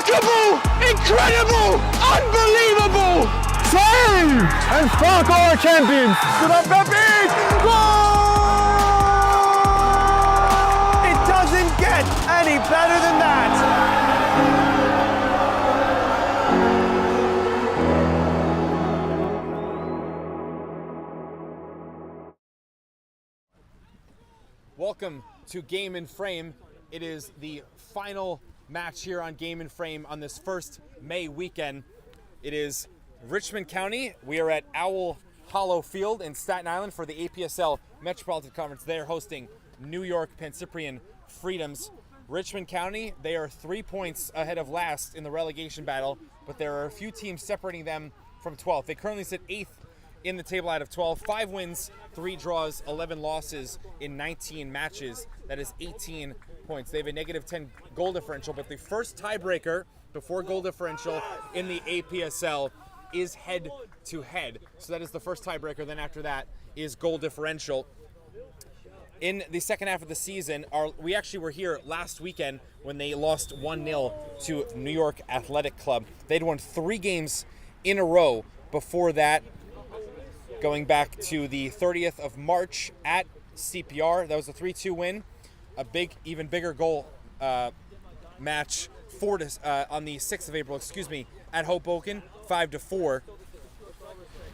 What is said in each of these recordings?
Remarkable! Incredible! Unbelievable! Save! And Spark are champions! Good up, Pepe! Goal! It doesn't get any better than that! Welcome to Game and Frame. It is the final match here on Game and Frame on this first May weekend. It is Richmond County. We are at Owl Hollow Field in Staten Island for the APSL Metropolitan Conference. They are hosting New York Pancyprian Freedoms. Richmond County, they are 3 points ahead of last in the relegation battle, but there are a few teams separating them from 12th. They currently sit 8th in the table out of 12, 5 wins, 3 draws, 11 losses in 19 matches. That is 18 points. They have a negative 10 goal differential, but the first tiebreaker before goal differential in the APSL is head to head. So that is the first tiebreaker. Then after that is goal differential. In the second half of the season, we actually were here last weekend when they lost 1-0 to New York Athletic Club. They'd won 3 games in a row before that, going back to the 30th of March at CPR. That was a 3-2 win. A big, even bigger goal match on the 6th of April, at Hoboken, 5-4.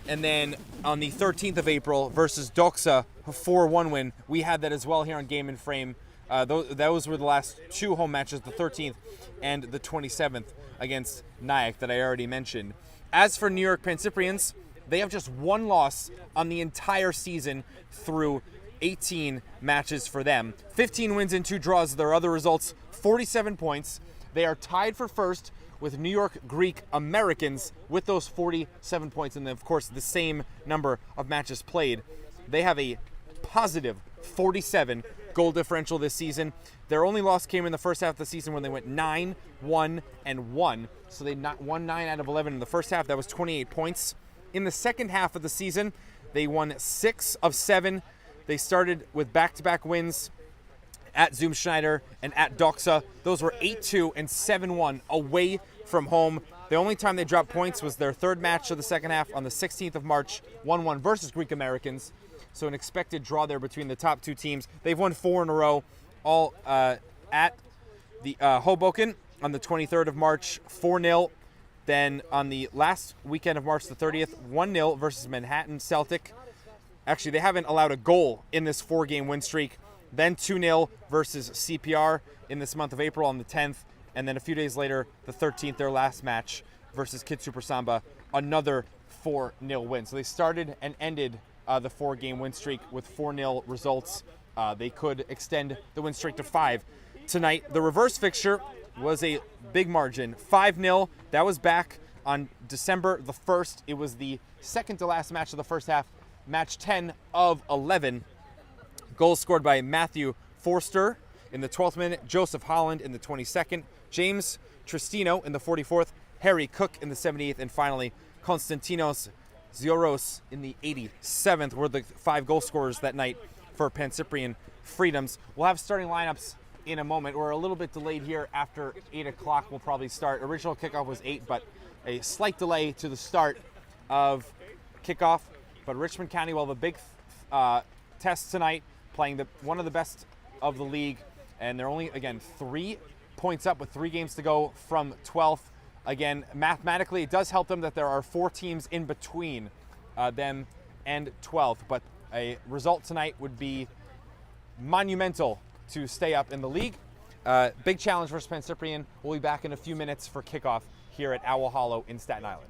And then on the 13th of April versus Doxa, a 4-1 win. We had that as well here on Game and Frame. Those were the last 2 home matches, the 13th and the 27th against Nyack that I already mentioned. As for New York Pancyprians, they have just 1 loss on the entire season through 18 matches for them. 15 wins and 2 draws. Their other results, 47 points. They are tied for first with New York Greek Americans with those 47 points, and then, of course, the same number of matches played. They have a positive 47 goal differential this season. Their only loss came in the first half of the season when they went 9-1-1. So they won 9 out of 11 in the first half. That was 28 points. In the second half of the season, they won 6 of 7. They started with back-to-back wins at Zoomschneider and at Doxa. Those were 8-2 and 7-1 away from home. The only time they dropped points was their third match of the second half on the 16th of March, 1-1 versus Greek Americans. So an expected draw there between the top 2 teams. They've won 4 in a row, all at the Hoboken on the 23rd of March, 4-0. Then on the last weekend of March the 30th, 1-0 versus Manhattan Celtic. Actually, they haven't allowed a goal in this 4-game win streak. Then 2-0 versus CPR in this month of April on the 10th. And then a few days later, the 13th, their last match versus Kid Super Samba, another 4-0 win. So they started and ended the 4-game win streak with 4-0 results. They could extend the win streak to 5 tonight. The reverse fixture was a big margin, 5-0. That was back on December the 1st. It was the second to last match of the first half, match 10 of 11. Goals scored by Matthew Forster in the 12th minute, Joseph Holland in the 22nd, James Tristino in the 44th, Harry Cook in the 78th, and finally Konstantinos Zioros in the 87th were the 5 goal scorers that night for Pancyprian Freedoms. We'll have starting lineups in a moment. We're a little bit delayed here. After 8 o'clock we'll probably start. Original kickoff was 8, but a slight delay to the start of kickoff. But Richmond County will have a big test tonight, playing one of the best of the league, and they're only, again, 3 points up with 3 games to go from 12th. Again, mathematically, it does help them that there are 4 teams in between them and 12th, but a result tonight would be monumental to stay up in the league. Big challenge for Pancyprian. We'll be back in a few minutes for kickoff here at Owl Hollow in Staten Island.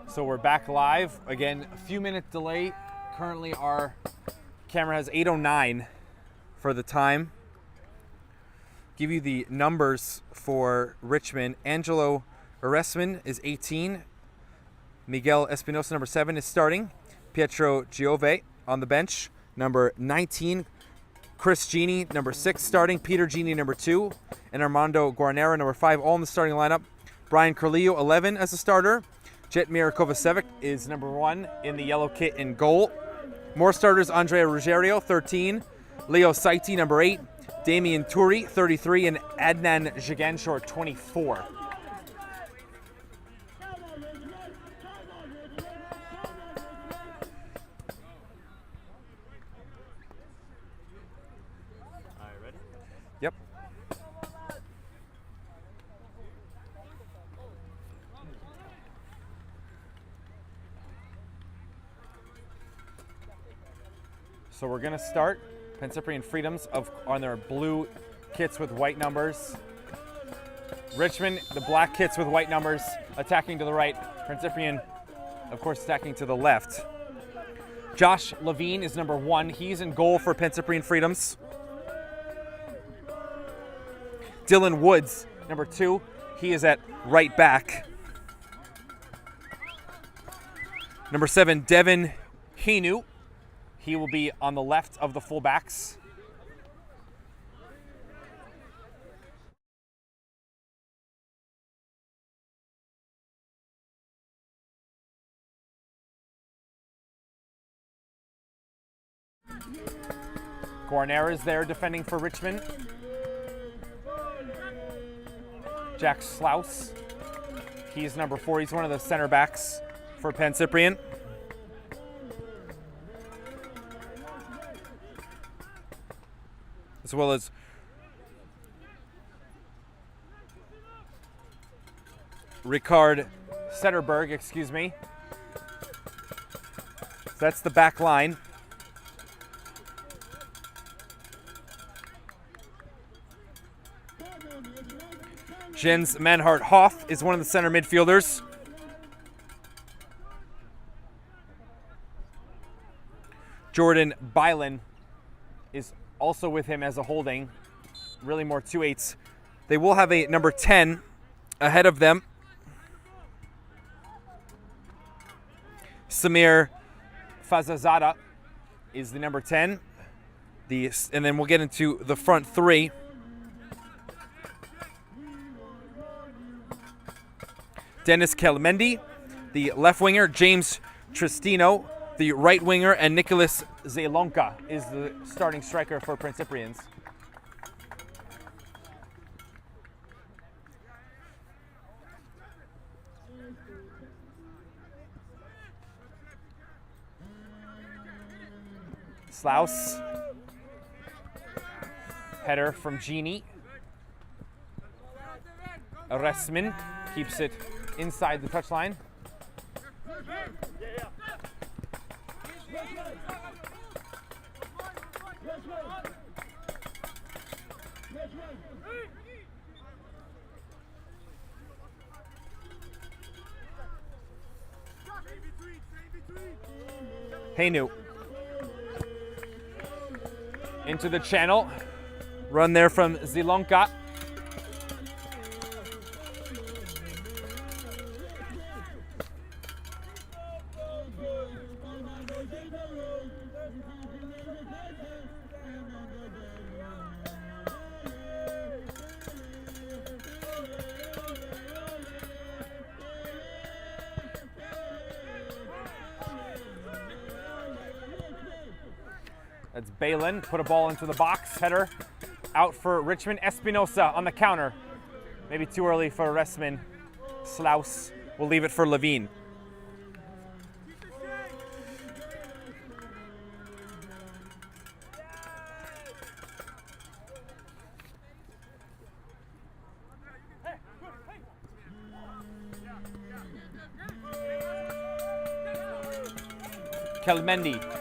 So we're back live. Again, a few minute delay. Currently our camera has 8:09 for the time. Give you the numbers for Richmond. Angelo Oresman is 18. Miguel Espinosa, number 7, is starting. Pietro Giove on the bench, number 19. Chris Gini, number 6, starting. Peter Gini, number 2. And Armando Guarnera, number 5, all in the starting lineup. Brian Carlillo, 11, as a starter. Jetmir Kovacevic is number 1 in the yellow kit in goal. More starters: Andrea Ruggiero, 13. Leo Saiti, number 8. Damian Turi, 33. And Adnan Jiganshore, 24. Yep. So we're gonna start. Pancyprian Freedoms on their blue kits with white numbers. Richmond, the black kits with white numbers, attacking to the right. Pancyprian, of course, attacking to the left. Josh Levine is number 1. He's in goal for Pancyprian Freedoms. Dylan Woods, number 2. He is at right back. Number 7, Devin Hinu. He will be on the left of the fullbacks. Guarnera is there defending for Richmond. Jack Slaus, he's number 4. He's one of the center backs for Pancyprian. As well as Ricard Setterberg, excuse me. So that's the back line. Jens Manhart Hoff is one of the center midfielders. Jordan Bylan is also with him as a holding. Really more 2/8s. They will have a number 10 ahead of them. Samir Fazazada is the number 10. And then we'll get into the front 3. Dennis Kelmendi, the left winger. James Tristino, the right winger. And Nicholas Zelonka is the starting striker for Pancyprians. Slaus. Header from Gini. Resman keeps it inside the touchline. Heinu. Into the channel. Run there from Zelonka. That's Balin, put a ball into the box, header out for Richmond. Espinosa on the counter. Maybe too early for Resman. Slaus will leave it for Levine. Kelmendi.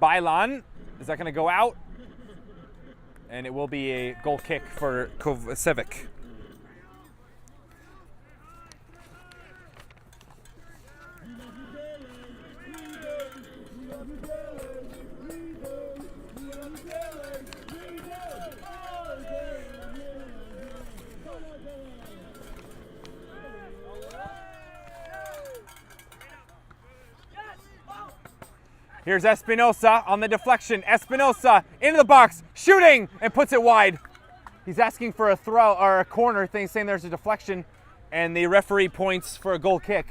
Bylan, is that going to go out? and it will be a goal kick for Kovacevic. Here's Espinosa on the deflection. Espinosa into the box, shooting, and puts it wide. He's asking for a throw or a corner thing, saying there's a deflection, and the referee points for a goal kick.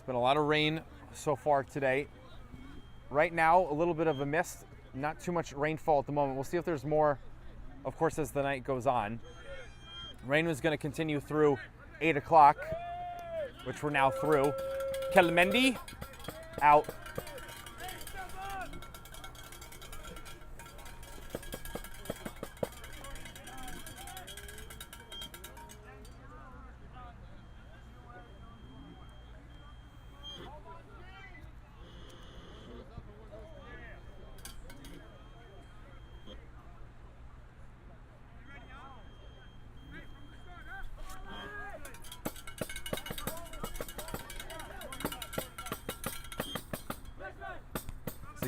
Been a lot of rain so far today. Right now, a little bit of a mist, not too much rainfall at the moment. We'll see if there's more, of course, as the night goes on. Rain was going to continue through 8 o'clock, which we're now through. Kelmendi out.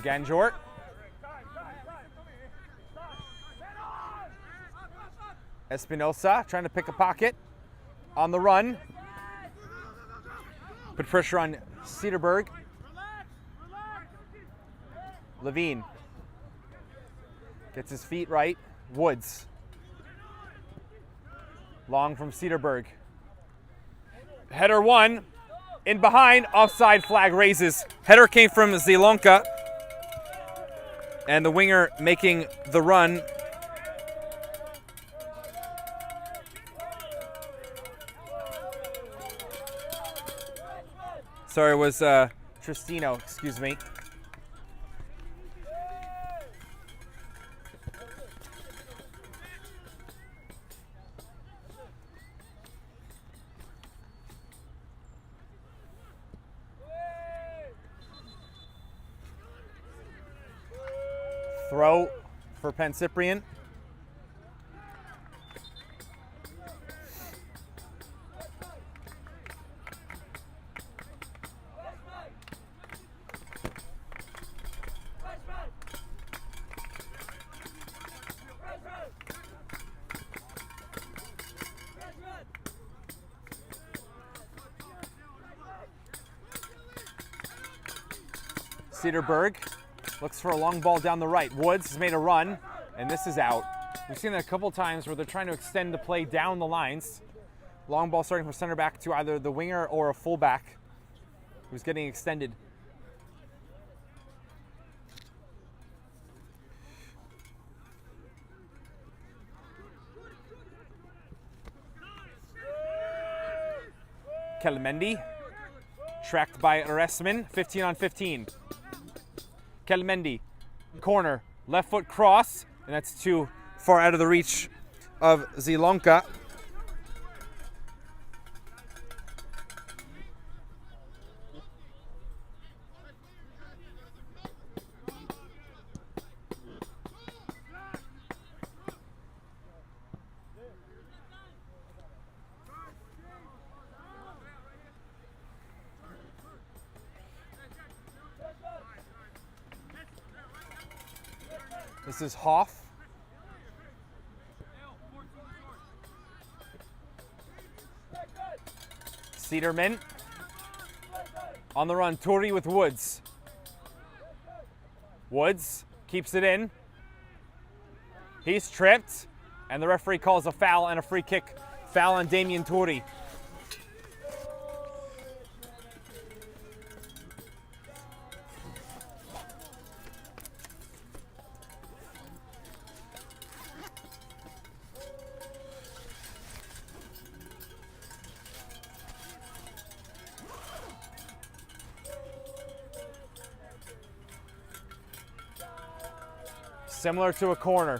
Ganjort. Espinosa trying to pick a pocket on the run. Put pressure on Cedarberg. Levine gets his feet right. Woods. Long from Cedarberg. Header one. In behind, offside flag raises. Header came from Zielonka. And the winger making the run. Sorry, it was Tristino, excuse me. Throw for Pancyprian. Cedarberg looks for a long ball down the right. Woods has made a run, and this is out. We've seen that a couple times where they're trying to extend the play down the lines. Long ball starting from center back to either the winger or a fullback who's getting extended. Kelmendi, tracked by Resman, 15 on 15. Kelmendi, corner, left foot cross, and that's too far out of the reach of Zielonka. This is Hoff. Cedarman. On the run, Turi with Woods. Woods keeps it in. He's tripped, and the referee calls a foul and a free kick. Foul on Damien Turi. Similar to a corner.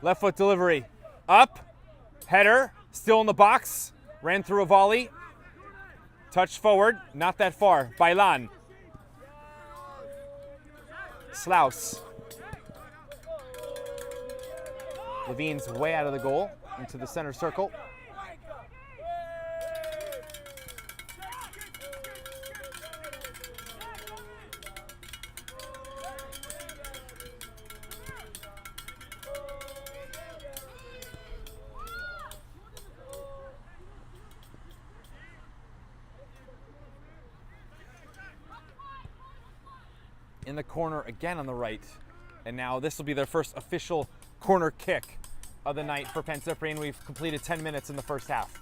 Left foot delivery. Up. Header. Still in the box. Ran through a volley. Touch forward. Not that far. Bailan. Slaus. Levine's way out of the goal. Into the center circle. In the corner again on the right. And now this will be their first official corner kick of the night for Pancyprian. We've completed 10 minutes in the first half.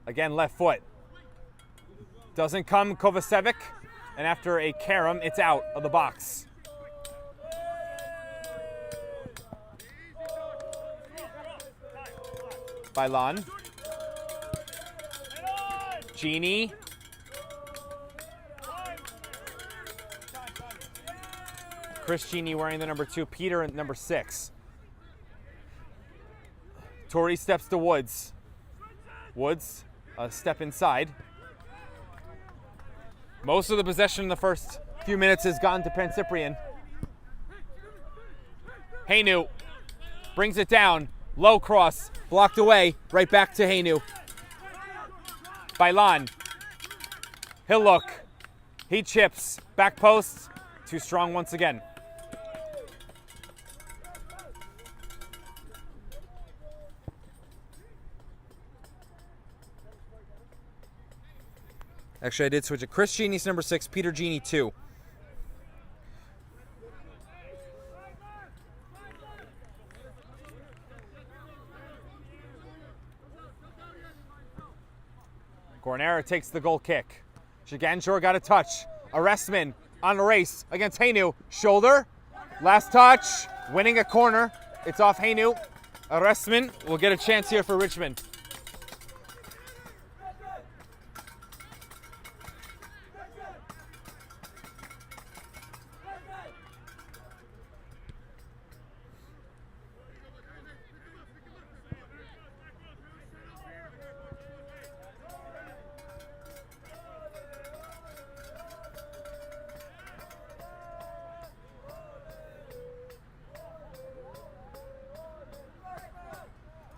Again, left foot. Doesn't come Kovacevic. And after a carom, it's out of the box. Bailan. Genie. Chris Genie wearing the number 2, Peter and number 6. Torrey steps to Woods. Woods, a step inside. Most of the possession in the first few minutes has gone to Pancyprian. Hainu brings it down. Low cross, blocked away. Right back to Hainu. Bailan. He'll look. He chips. Back post. Too strong once again. Actually, I did switch it. Chris Genie's number 6, Peter Genie 2. Gornera takes the goal kick. Shiganjor got a touch. Arrestman on the race against Hainu. Shoulder. Last touch. Winning a corner. It's off Hainu. Arrestman will get a chance here for Richmond.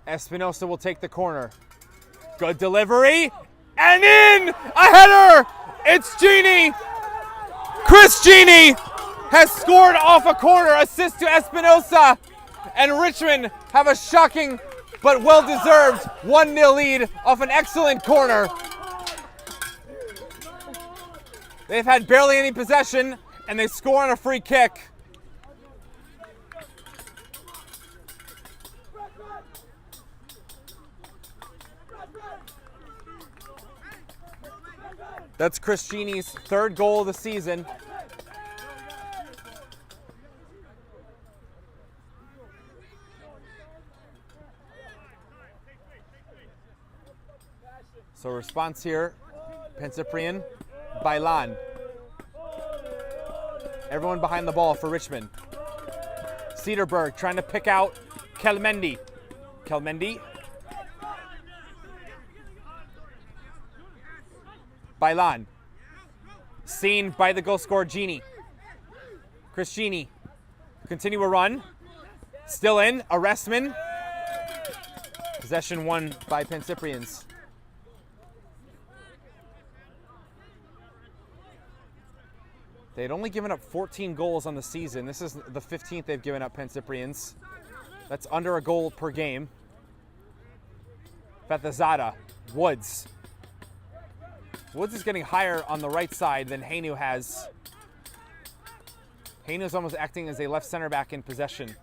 Espinosa will take the corner. Good delivery. And in! A header! It's Genie! Chris Genie has scored off a corner. Assist to Espinosa. And Richmond have a shocking but well-deserved 1-0 lead off an excellent corner. They've had barely any possession, and they score on a free kick. That's Chris Genie's 3rd goal of the season. So response here, Pancyprian, Bailan. Everyone behind the ball for Richmond. Cedarburg trying to pick out Kelmendi. Kelmendi. Bailan. Seen by the goal scorer, Genie. Chris Genie. Continue a run. Still in. Arrestman. Possession won by Pancyprians. They had only given up 14 goals on the season. This is the 15th they've given up, Pancyprians. That's under a goal per game. Bethazada. Woods. Woods is getting higher on the right side than Hainu has. Heinu's almost acting as a left center back in possession.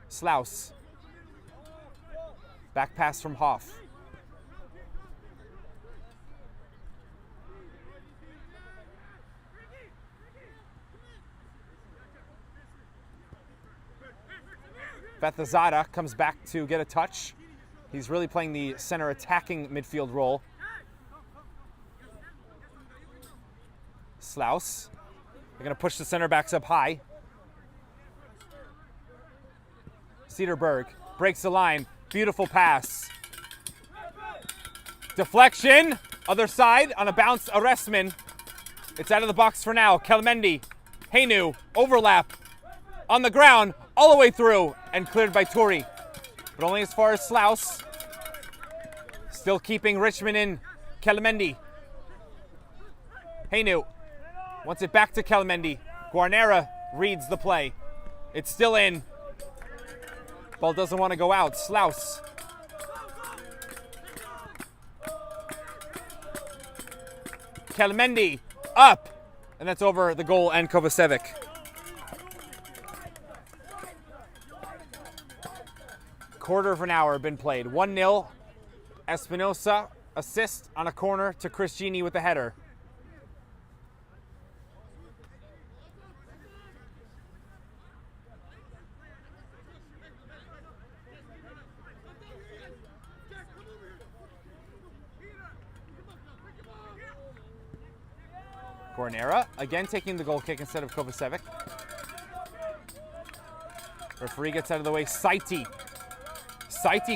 Slaus. Back pass from Hoff. Bethazada comes back to get a touch. He's really playing the center attacking midfield role. Slaus. They're going to push the center backs up high. Cedarberg breaks the line. Beautiful pass. Deflection. Other side on a bounce. Arestman. It's out of the box for now. Kelmendi. Heinu. Overlap. On the ground. All the way through. And cleared by Turi. But only as far as Slaus. Still keeping Richmond in. Kelmendi. Heinu. Wants it back to Kelmendi. Guarnera reads the play. It's still in. Ball doesn't want to go out. Slaus. Kelmendi up. And that's over the goal and Kovacevic. Quarter of an hour been played. 1-0. Espinosa assist on a corner to Chris Gini with the header. Guarnera again taking the goal kick instead of Kovacevic. Referee gets out of the way. Saiti,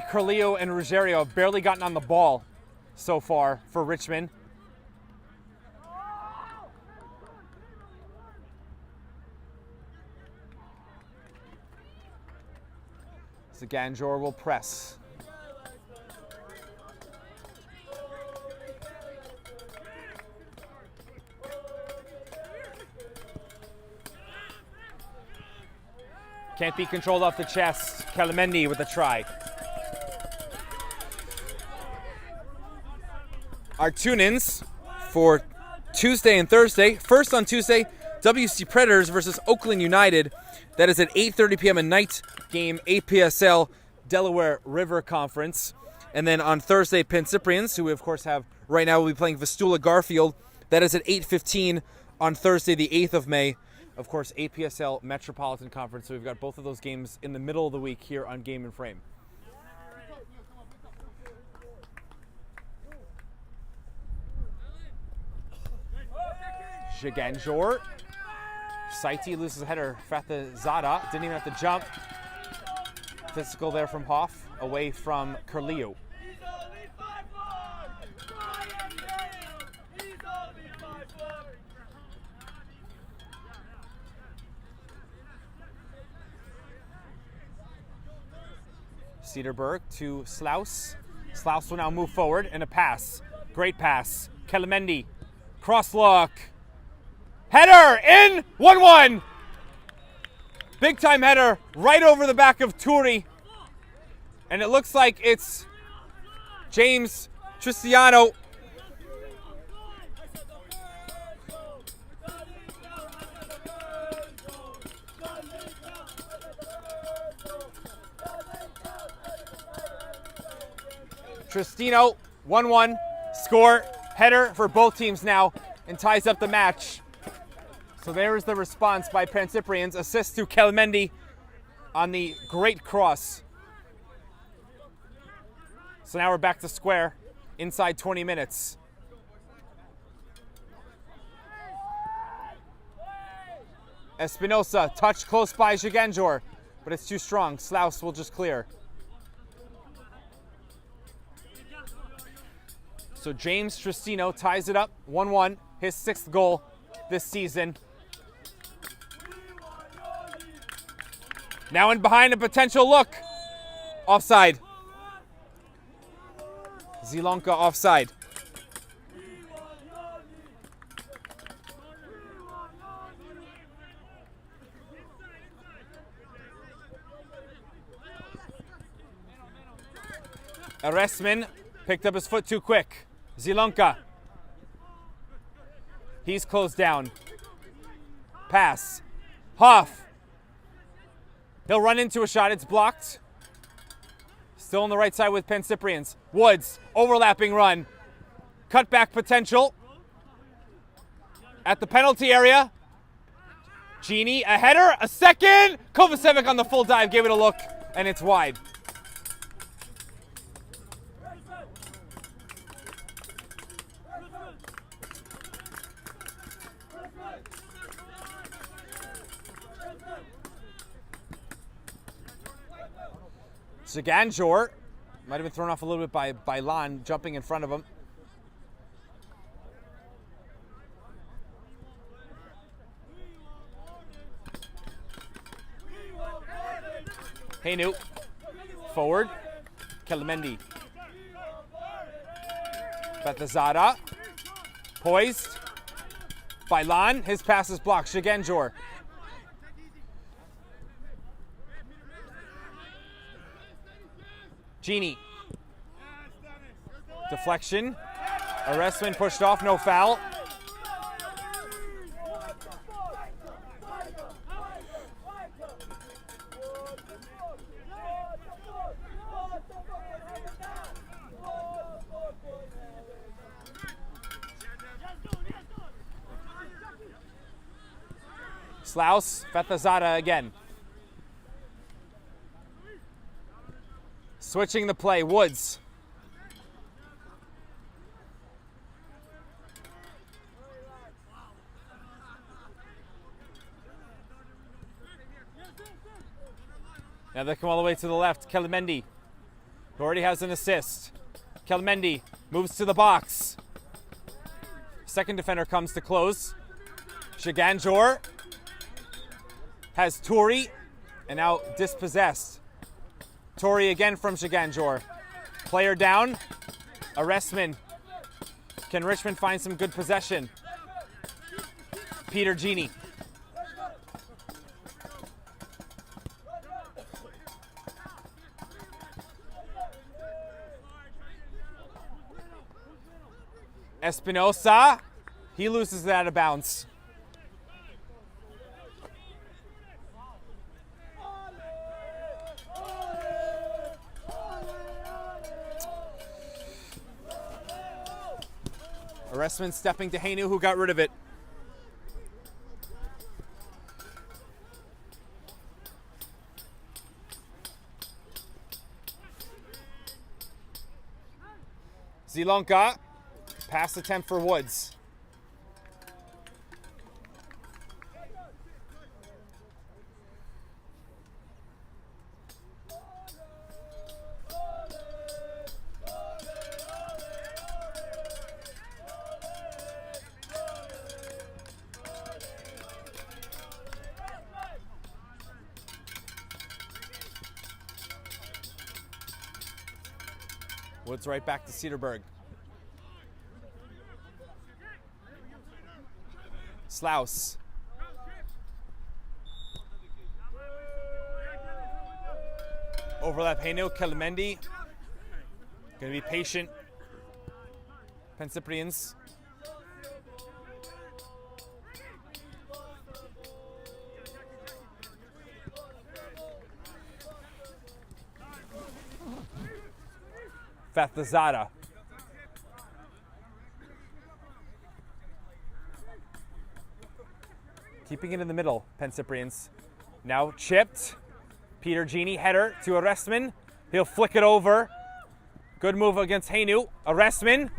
Carlillo, and Ruggiero have barely gotten on the ball so far for Richmond. Zaganjor will press. Can't be controlled off the chest. Kelmendi with a try. Our tune-ins for Tuesday and Thursday. First on Tuesday, WC Predators versus Oakland United. That is at 8:30 p.m. a night game, APSL Delaware River Conference. And then on Thursday, Pancyprians, who we of course have right now, will be playing Vistula Garfield. That is at 8:15 on Thursday, the 8th of May. Of course, APSL Metropolitan Conference. So we've got both of those games in the middle of the week here on Game and Frame. Zaganjor. Saiti loses a header. Fatazada didn't even have to jump. Physical there from Hoff, away from Carlillo. Cedarberg to Slaus. Slaus will now move forward and a pass. Great pass. Kelmendi. Cross look. Header in. 1-1. Big time header right over the back of Turi. And it looks like it's James Tristiano. Tristino, 1-1, score, header for both teams now, and ties up the match. So there is the response by Pancyprians, assist to Kelmendi on the great cross. So now we're back to square, inside 20 minutes. Espinosa, touch close by Zaganjor, but it's too strong. Slaus will just clear. So James Tristino ties it up, 1-1, his 6th goal this season. Now in behind, a potential look. Offside. Zilonka offside. Arestman picked up his foot too quick. Zilonka. He's closed down. Pass. Hoff. He'll run into a shot. It's blocked. Still on the right side with Pancyprians. Woods. Overlapping run. Cutback potential. At the penalty area. Genie, a header, a second. Kovacevic on the full dive, gave it a look, and it's wide. Shiganjor might have been thrown off a little bit by Lon jumping in front of him. Hainu, forward, Kelmendi. Betazada, poised by Lon. His pass is blocked. Shiganjor. Genie. Deflection. Arrestman pushed off, no foul. Slaus, Betazada again. Switching the play, Woods. Now they come all the way to the left. Kelmendi, who already has an assist. Kelmendi moves to the box. Second defender comes to close. Shiganjor has Tori, and now dispossessed. Tori again from Shiganjor. Player down. Arrestman. Can Richmond find some good possession? Peter Genie. Espinosa. He loses it out of bounds. Arrestman stepping to Hainu, who got rid of it. Zilonka, pass attempt for Woods. Woods right back to Cedarburg. Slaus. Overlap Hainu, Kelmendi. Gonna be patient. Pancyprians. Betazada. Keeping it in the middle, Pancyprians. Now chipped. Peter Genie, header to Arrestman. He'll flick it over. Good move against Hainu. Arrestman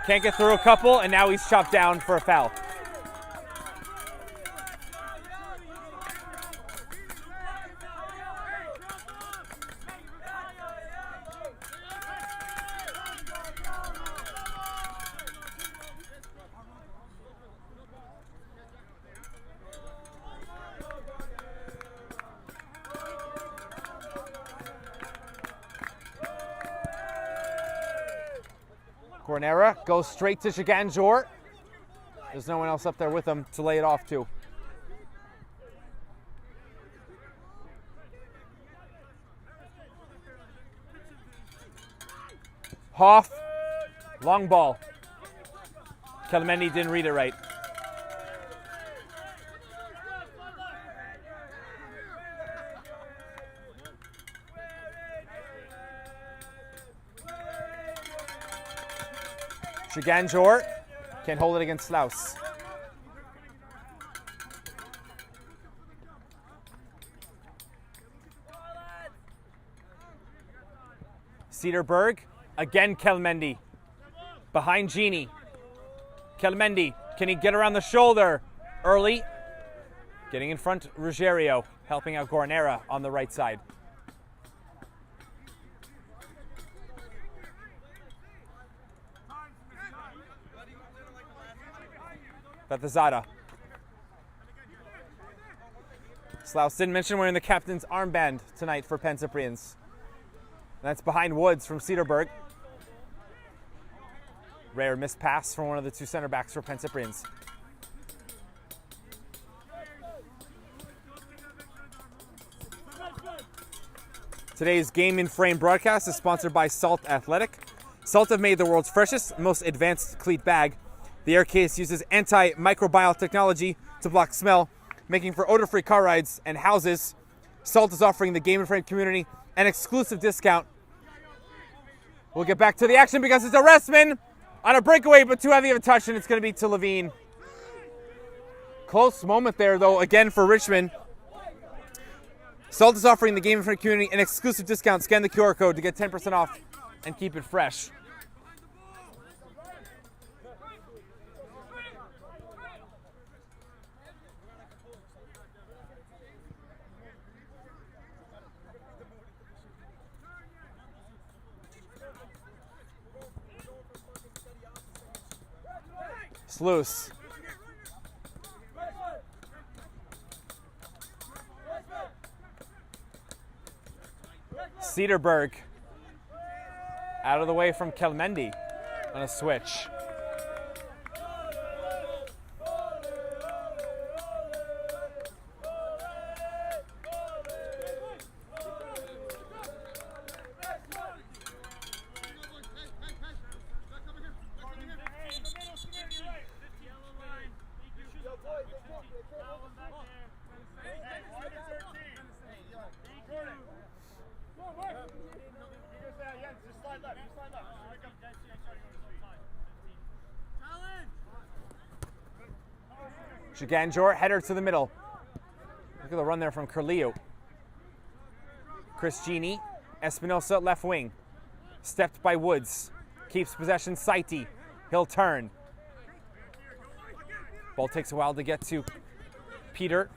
can't get through a couple, and now he's chopped down for a foul. Cornera goes straight to Shiganjor. There's no one else up there with him to lay it off to. Hoff, long ball. Kelmendi didn't read it right. Shiganjor can hold it against Slaus. Cedarburg, again Kelmendi. Behind Genie. Kelmendi, can he get around the shoulder? Early. Getting in front, Ruggiero, helping out Gornera on the right side. Betazada. Slaus didn't mention wearing the captain's armband tonight for Pancyprians. That's behind Woods from Cedarburg. Rare missed pass from one of the two center backs for Pancyprians. Today's Game in Frame broadcast is sponsored by Salt Athletic. Salt have made the world's freshest, most advanced cleat bag. The air case uses antimicrobial technology to block smell, making for odor-free car rides and houses. Salt is offering the Game in Frame community an exclusive discount. We'll get back to the action because it's a Restman on a breakaway, but too heavy of a touch, and it's going to be to Levine. Close moment there, though, again for Richmond. Salt is offering the Game in Frame community an exclusive discount. Scan the QR code to get 10% off and keep it fresh. Sluice. Cedarburg out of the way from Kelmendi on a switch. Shiganjor, header to the middle. Look at the run there from Carleo. Chris Genie, Espinosa left wing. Stepped by Woods. Keeps possession, Saiti. He'll turn. Ball takes a while to get to Peter.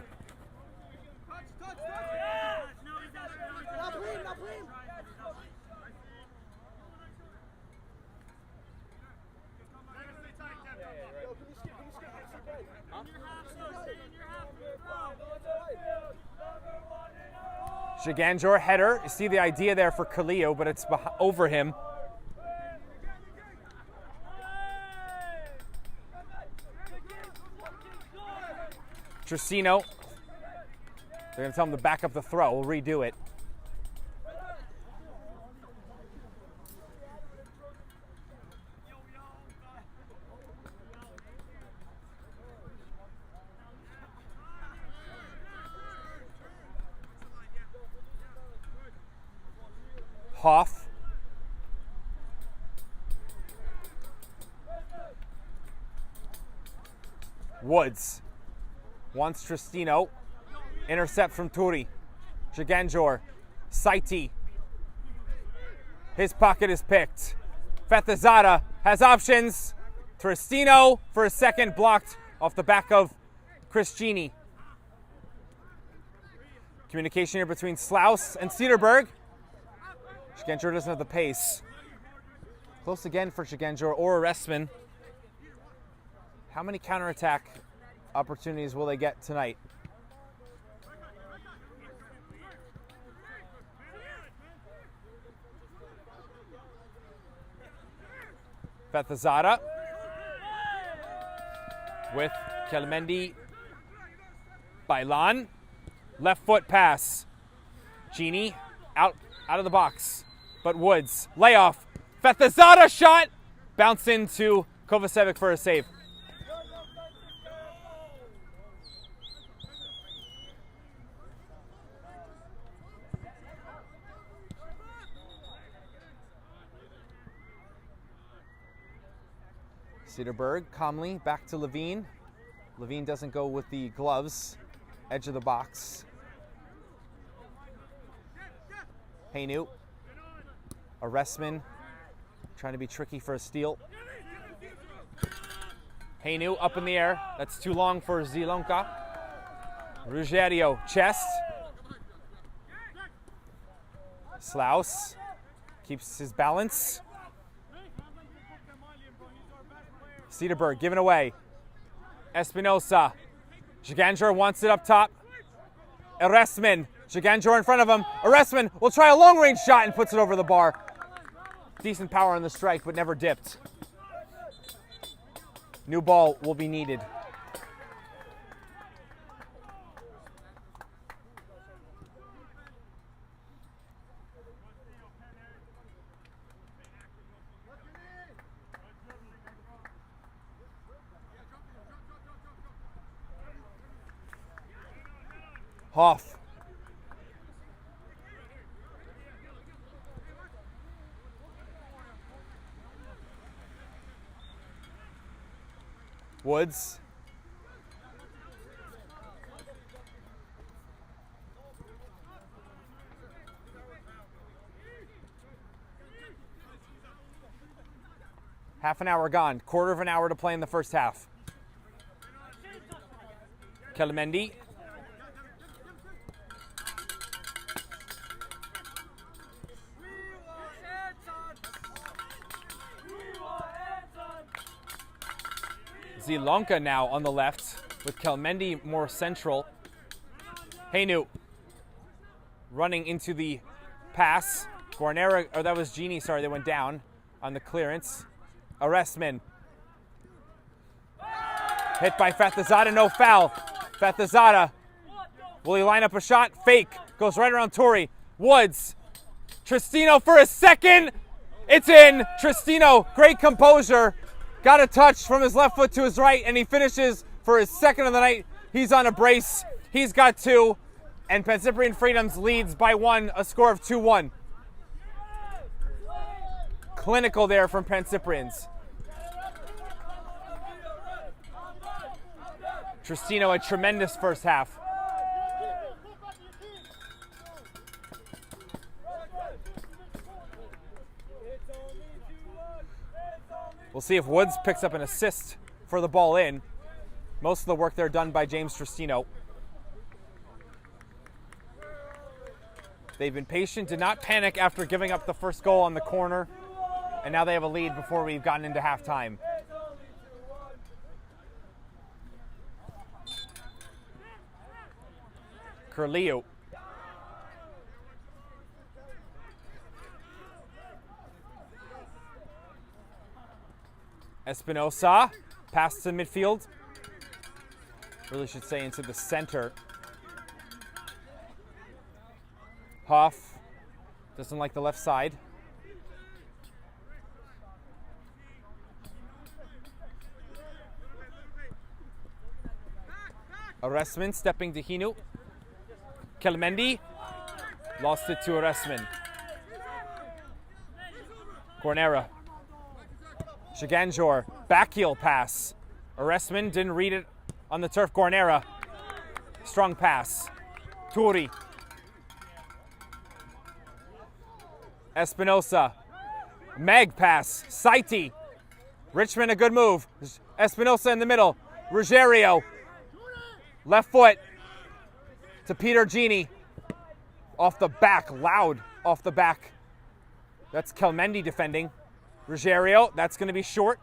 Shiganjor header. You see the idea there for Carleo, but it's over him. Tricino. They're going to tell him to back up the throw. We'll redo it. Hoff. Woods. Wants Tristino. Intercept from Turi. Shiganjor. Saiti. His pocket is picked. Fetazada has options. Tristino for a second, blocked off the back of Chris Genie. Communication here between Slaus and Cedarburg. Shiganjor doesn't have the pace. Close again for Shiganjor or Restman. How many counterattack opportunities will they get tonight? Fethazada with Kelmendi. Bailan. Left foot pass. Genie out of the box. But Woods. Layoff. Fethazada shot. Bounce into Kovacevic for a save. Cedarberg calmly back to Levine. Levine doesn't go with the gloves. Edge of the box. Hainu. Arrestman trying to be tricky for a steal. Hainu up in the air. That's too long for Zielonka. Ruggiero chest. Slaus keeps his balance. Cedarberg giving away. Espinosa. Jagandjor wants it up top. Arrestman. Jagandjor in front of him. Arrestman will try a long-range shot and puts it over the bar. Decent power on the strike, but never dipped. New ball will be needed. Hoff. Woods. Half an hour gone. Quarter of an hour to play in the first half. Kelmendi. Zielonka now on the left with Kelmendi more central. Hainu running into the pass. Guarnera, or that was Genie, sorry, they went down on the clearance. Arrestman. Hit by Fatazada, no foul. Fatazada, will he line up a shot? Fake, goes right around Torrey. Woods, Tristino for a second. It's in. Tristino, great composure. Got a touch from his left foot to his right, and he finishes for his second of the night. He's on a brace. He's got two, and Pancyprian Freedoms leads by one, a score of 2-1. Clinical there from Pancyprians. Tristino, a tremendous first half. We'll see if Woods picks up an assist for the ball in. Most of the work there done by James Tristino. They've been patient, did not panic after giving up the first goal on the corner. And now they have a lead before we've gotten into halftime. Curleo. Espinosa, pass to midfield. Really should say into the center. Hoff doesn't like the left side. Arrestman stepping to Hinu. Kelmendi lost it to Arrestman. Guarnera. Jagandjor, back heel pass. Arrestman didn't read it on the turf. Guarnera, strong pass. Turi. Espinosa, mag pass. Saiti. Richmond, a good move. Espinosa in the middle. Ruggiero, left foot to Peter Genie. Off the back, loud off the back. That's Kelmendi defending. Ruggiero, that's going to be short.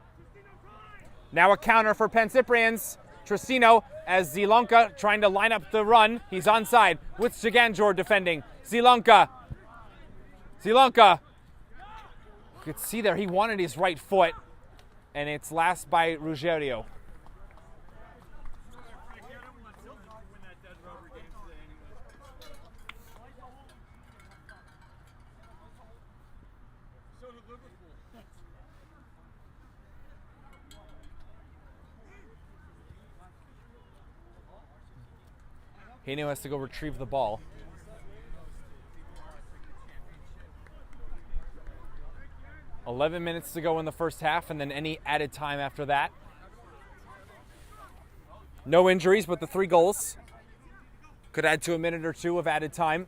Now a counter for Pancyprians. Tristino as Zielonka trying to line up the run. He's onside with Jagandjor defending. Zielonka. You could see there he wanted his right foot, and it's last by Ruggiero. Hino has to go retrieve the ball. 11 minutes to go in the first half, and then any added time after that. No injuries, but the 3 goals could add to a minute or 2 of added time.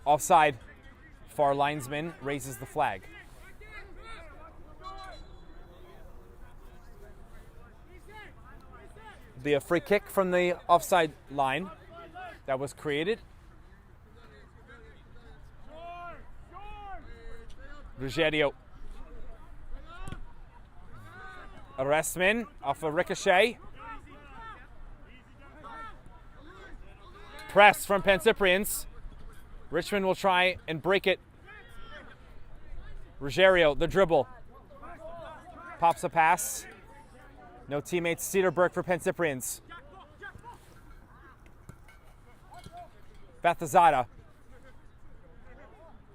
Offside. Far linesman raises the flag. The free kick from the offside line that was created. Ruggiero. Arrestman off a ricochet. Press from Pancyprians. Richmond will try and break it. Ruggiero, the dribble. Pops a pass. No teammates. Cedarburg for Pancyprians. Bathazada.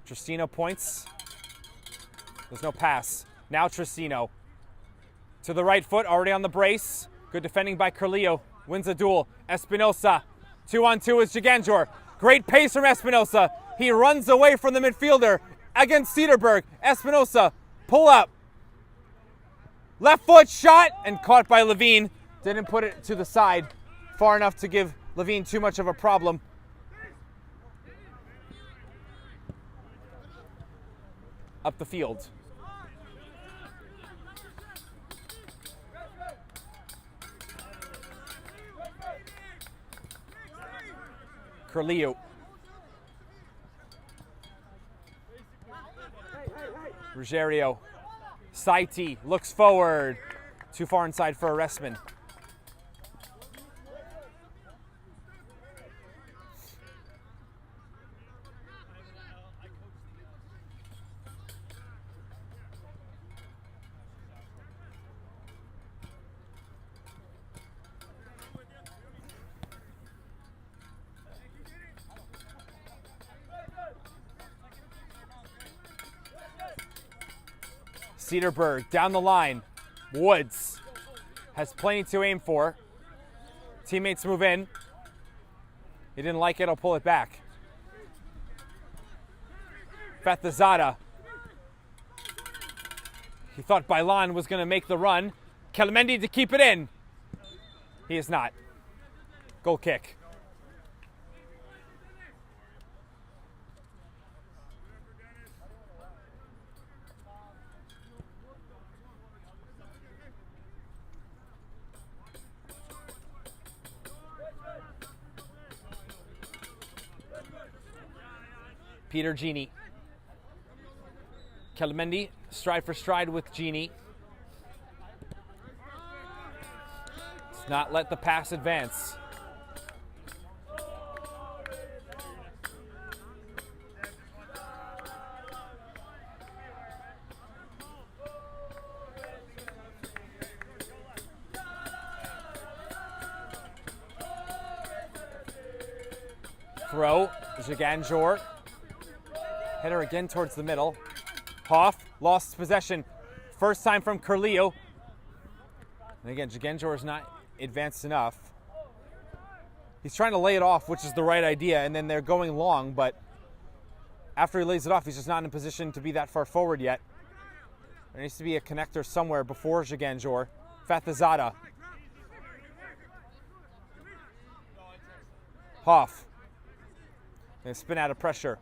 Tristino points. There's no pass. Now Tristino. To the right foot, already on the brace. Good defending by Carlillo. Wins a duel. Espinosa. 2-on-2 is Giganjor. Great pace from Espinosa. He runs away from the midfielder against Cedarburg. Espinosa, pull up. Left foot shot and caught by Levine. Didn't put it to the side far enough to give Levine too much of a problem. Up the field. Carlillo. Ruggiero. Saiti looks forward. Too far inside for Arrestman. Cedarburg down the line. Woods has plenty to aim for. Teammates move in. He didn't like it, I'll pull it back. Bathazada. He thought Bailan was going to make the run. Kelmendi to keep it in. He is not. Goal kick. Peter Gini. Kelmendi, stride for stride with Gini. Does not let the pass advance. Throw, Giganjor. Header again towards the middle. Hoff lost possession. First time from Carlillo. And again, Giganjor is not advanced enough. He's trying to lay it off, which is the right idea, and then they're going long, but after he lays it off, he's just not in a position to be that far forward yet. There needs to be a connector somewhere before Giganjor. Bathazada. Hoff. Gonna spin out of pressure.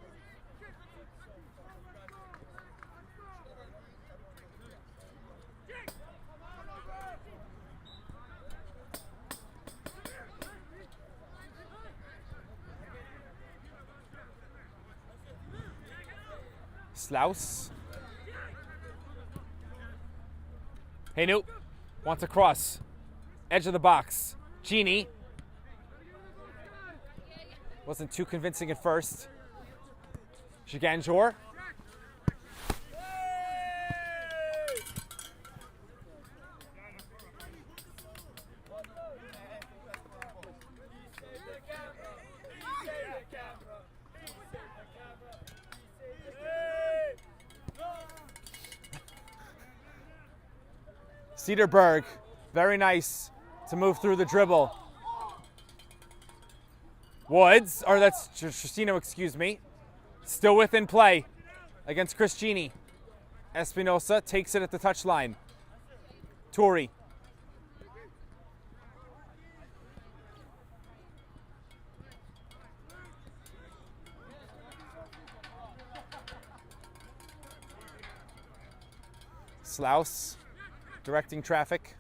Slaus. Hey, wants a cross. Edge of the box. Gini. Wasn't too convincing at first. Giganjor. Cedarburg, very nice to move through the dribble. Woods, or that's Tristino, excuse me. Still within play. against Chris Gini. Espinosa takes it at the touchline. Torrey. Slaus directing traffic.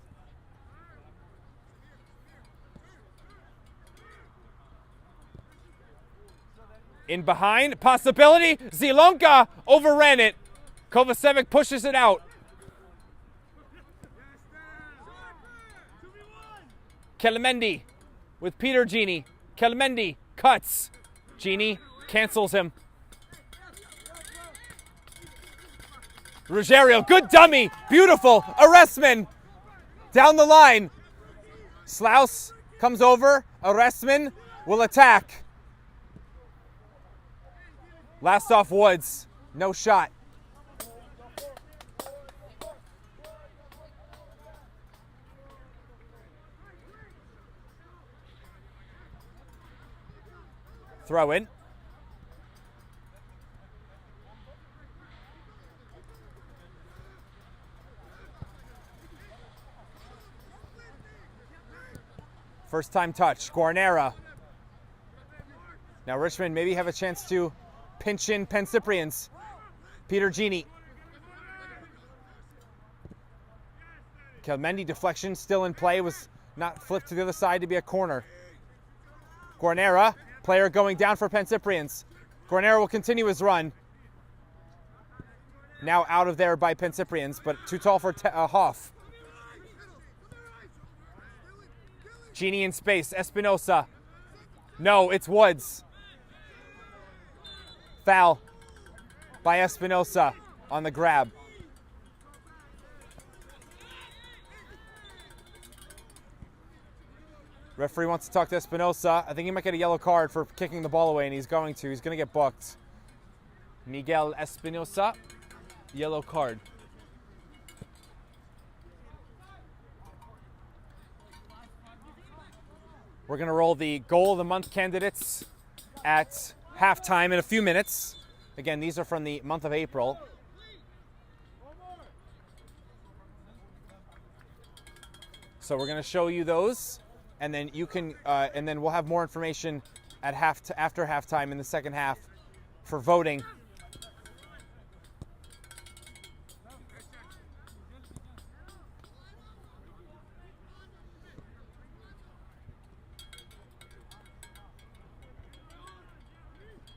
In behind, possibility. Zielonka overran it. Kovacevic pushes it out. Kelmendi with Peter Gini. Kelmendi cuts. Gini cancels him. Ruggiero, good dummy. Beautiful. Arrestman down the line. Slaus comes over. Arrestman will attack. Last off Woods. No shot. Throw in. First time touch. Guarnera. Now Richmond maybe have a chance to pinch in Pancyprians. Peter Gini. Kelmendi deflection still in play. Was not flipped to the other side to be a corner. Guarnera. Player going down for Pancyprians. Guarnera will continue his run. Now out of there by Pancyprians, but too tall for Hoff. Gini in space. Espinosa. No, it's Woods. Foul by Espinosa on the grab. Referee wants to talk to Espinosa. I think he might get a yellow card for kicking the ball away, and he's going to. He's going to get booked. Miguel Espinosa, yellow card. We're going to roll the Goal of the Month candidates at halftime in a few minutes. Again, these are from the month of April. So we're going to show you those. And then you can, and then we'll have more information at after halftime in the second half for voting.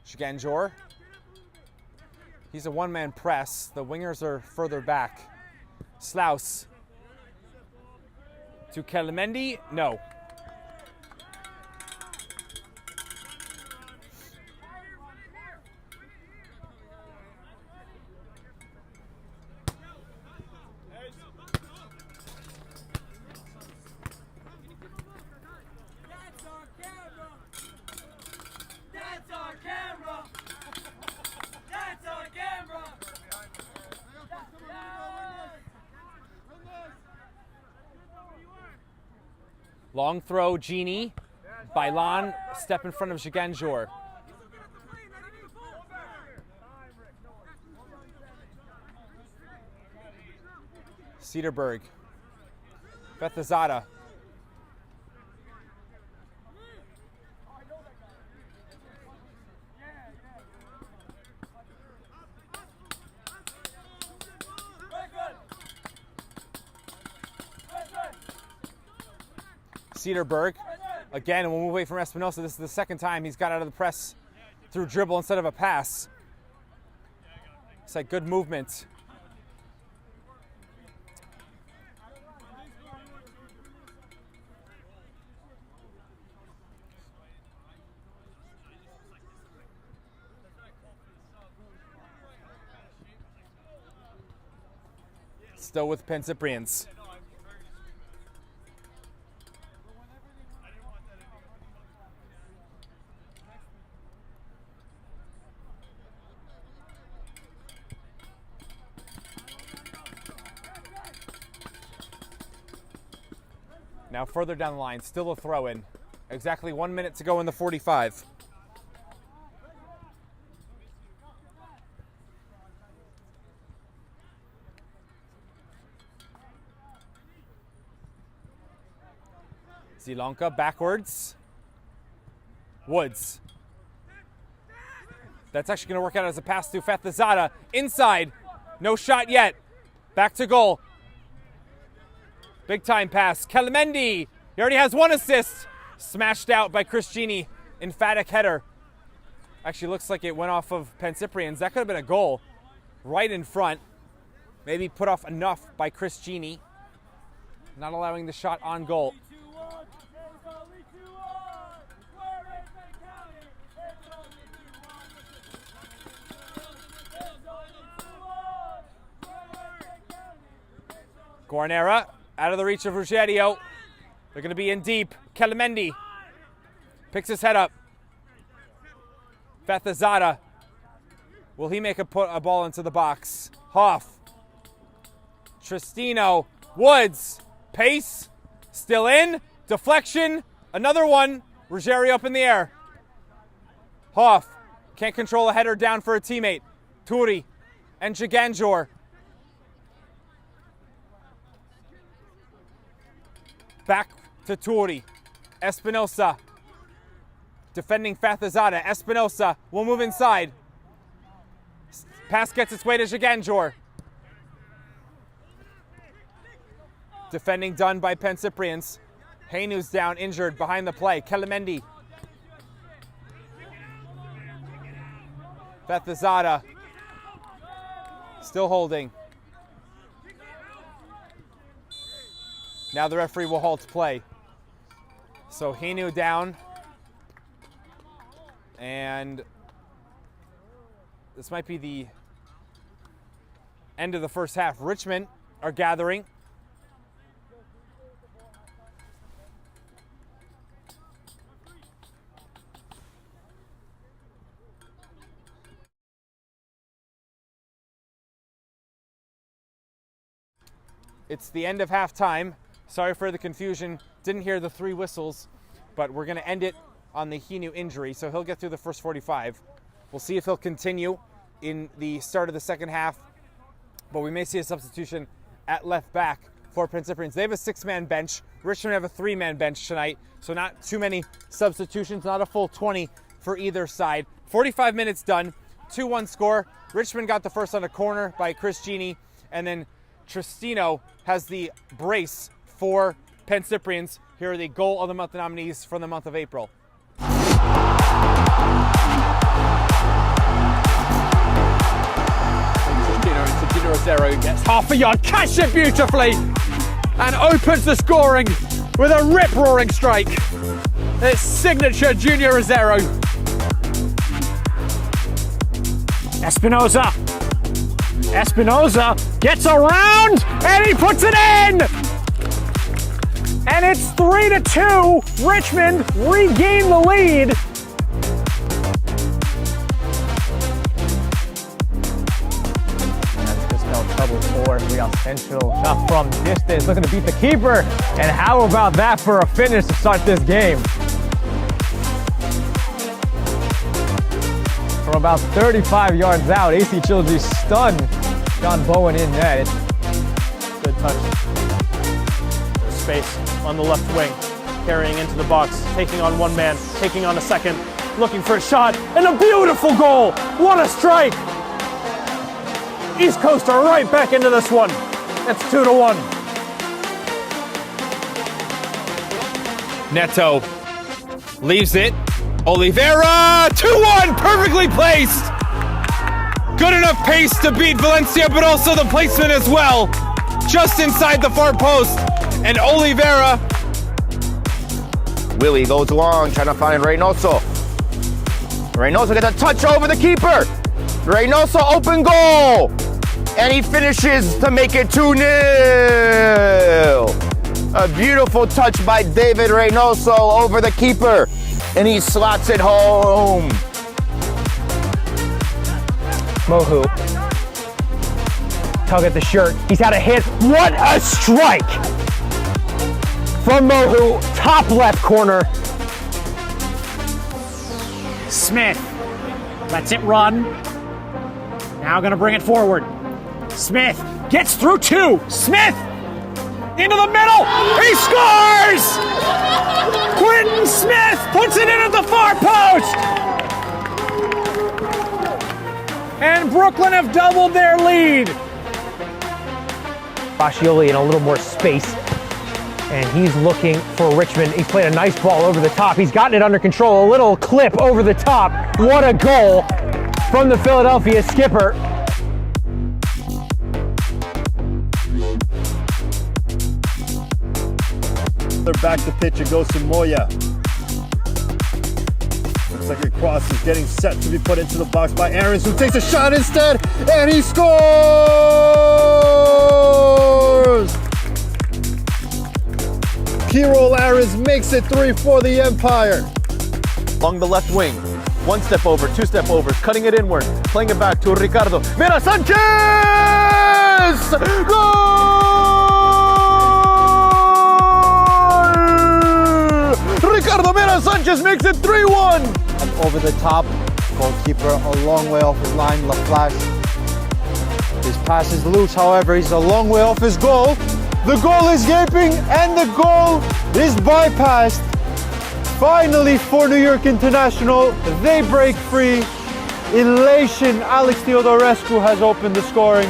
Shiganjor. He's a one-man press. The wingers are further back. Slaus. To Kelmendi. No. Long throw, Gini. Bailan, step in front of Shiganjor. Cedarburg. Bethazada. Cedarburg. Again, and we'll move away from Espinosa. This is the second time he's got out of the press through dribble instead of a pass. It's like good movement. Still with Pancyprians. Now further down the line, still a throw-in. Exactly 1 minute to go in the 45. Zielonka backwards. Woods. That's actually going to work out as a pass to Fathazada. Inside. No shot yet. Back to goal. Big time pass. Kelmendi. He already has 1 assist. Smashed out by Chris Gini. Emphatic header. Actually looks like it went off of Pancyprian's. That could have been a goal. Right in front. Maybe put off enough by Chris Gini. Not allowing the shot on goal. Guarnera out of the reach of Ruggiero. They're going to be in deep. Kelmendi picks his head up. Fathazada. Will he make a ball into the box? Hoff. Tristino. Woods. Pace. Still in. Deflection. Another one. Ruggiero up in the air. Hoff. Can't control a header down for a teammate. Turi and Jiganjor. Back to Turi. Espinosa. Defending Fathazada. Espinosa will move inside. Pass gets its way to Jiganjor. Defending done by Pancyprians. Heinu's down, injured, behind the play. Kelmendi. Fathazada. Still holding. Now the referee will halt play. So Heinu down. And this might be the end of the first half. Richmond are gathering. It's the end of halftime. Sorry for the confusion. Didn't hear the 3 whistles, but we're going to end it on the Heinu injury, so he'll get through the first 45. We'll see if he'll continue in the start of the second half, but we may see a substitution at left back for Pancyprians. They have a 6-man bench. Richmond have a 3-man bench tonight, so not too many substitutions, not a full 20 for either side. 45 minutes done, 2-1 score. Richmond got the first on a corner by Chris Gini, and then Tristino has the brace for Pancyprians. Here are the Goal of the Month nominees for the month of April. Tristino Rosero gets half a yard, catches it beautifully, and opens the scoring with a rip-roaring strike. It's signature Junior Rosero. Espinosa gets around and he puts it in! And it's 3-2. Richmond regain the lead. Just no trouble for Real Central. Shot from distance, looking to beat the keeper. And how about that for a finish to start this game? From about 35 yards out, AC Childry stunned John Bowen in net. Good touch. There's space on the left wing, carrying into the box, taking on one man, taking on a second, looking for a shot, and a beautiful goal! What a strike! East Coast are right back into this one. It's 2-1. Neto leaves it. Oliveira, 2-1, perfectly placed. Good enough pace to beat Valencia, but also the placement as well. Just inside the far post. And Oliveira. Willie goes long, trying to find Reynoso. Reynoso gets a touch over the keeper. Reynoso open goal. And he finishes to make it 2-0. A beautiful touch by David Reynoso over the keeper. And he slots it home. Mohu. Tug at the shirt. He's had a hit. What a strike! From Mohu, top left corner. Smith lets it run. Now gonna bring it forward. Smith gets through 2. Smith Into the middle. He scores! Quentin Smith puts it in at the far post. And Brooklyn have doubled their lead. Fascioli in a little more space. And he's looking for Richmond. He's played a nice ball over the top. He's gotten it under control. A little clip over the top. What a goal from the Philadelphia skipper. They're back to pitch. It goes to Moya. Looks like a cross is getting set to be put into the box by Aarons, who takes a shot instead, and he scores! Kirill Aarons makes it 3 for the Empire. Along the left wing, 1 step over, 2 step over, cutting it inward, playing it back to Ricardo. Mira Sanchez! Goal! Ricardo Mira Sanchez makes it 3-1. Over the top, goalkeeper a long way off his line, LaFlash. His pass is loose, however, he's a long way off his goal. The goal is gaping and the goal is bypassed. Finally for New York International, they break free. Elation, Alex Theodorescu has opened the scoring.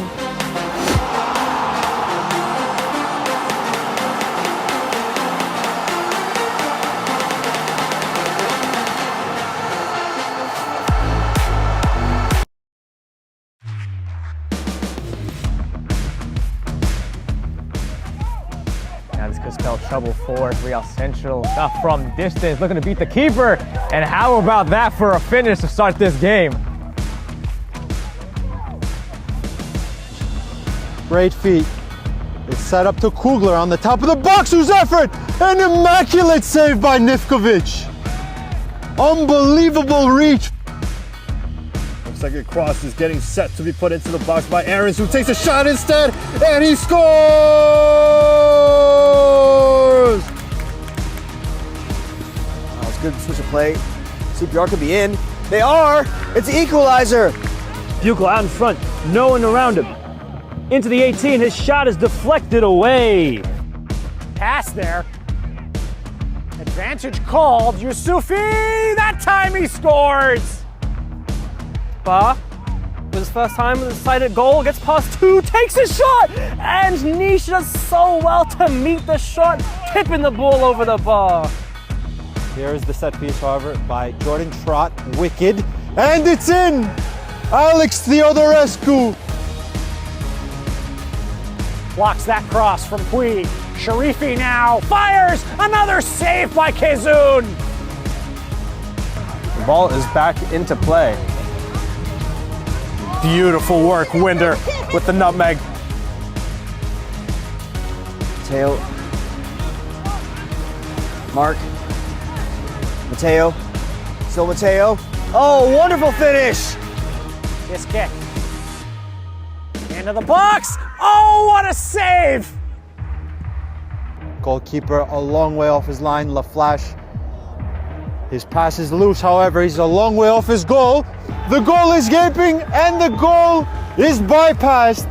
Now this could spell trouble for Real Central. Got from distance, looking to beat the keeper. And how about that for a finish to start this game? Great feet. It's set up to Kugler on the top of the box, whose effort! An immaculate save by Nivkovic. Unbelievable reach. Looks like a cross is getting set to be put into the box by Aarons, who takes a shot instead, and he scores! That was good switch of play. CPR could be in. They are! It's the equalizer! Buchel out in front, no one around him. Into the 18, his shot is deflected away. Pass there. Advantage called. Yusufi! That time he scores! Ba, with his first time with a sighted goal, gets past 2, takes a shot, and Nish does so well to meet the shot, tipping the ball over the bar. Here is the set piece, however, by Jordan Trott, wicked, and it's in! Alex Theodorescu. Blocks that cross from Puig. Sharifi now fires! Another save by Kazun! The ball is back into play. Beautiful work, Winder, with the nutmeg. Mateo. Mark. Mateo. Still Mateo. Oh, wonderful finish! This kick. Into the box! Oh, what a save! Goalkeeper a long way off his line, LaFlash. His pass is loose, however, he's a long way off his goal. The goal is gaping and the goal is bypassed.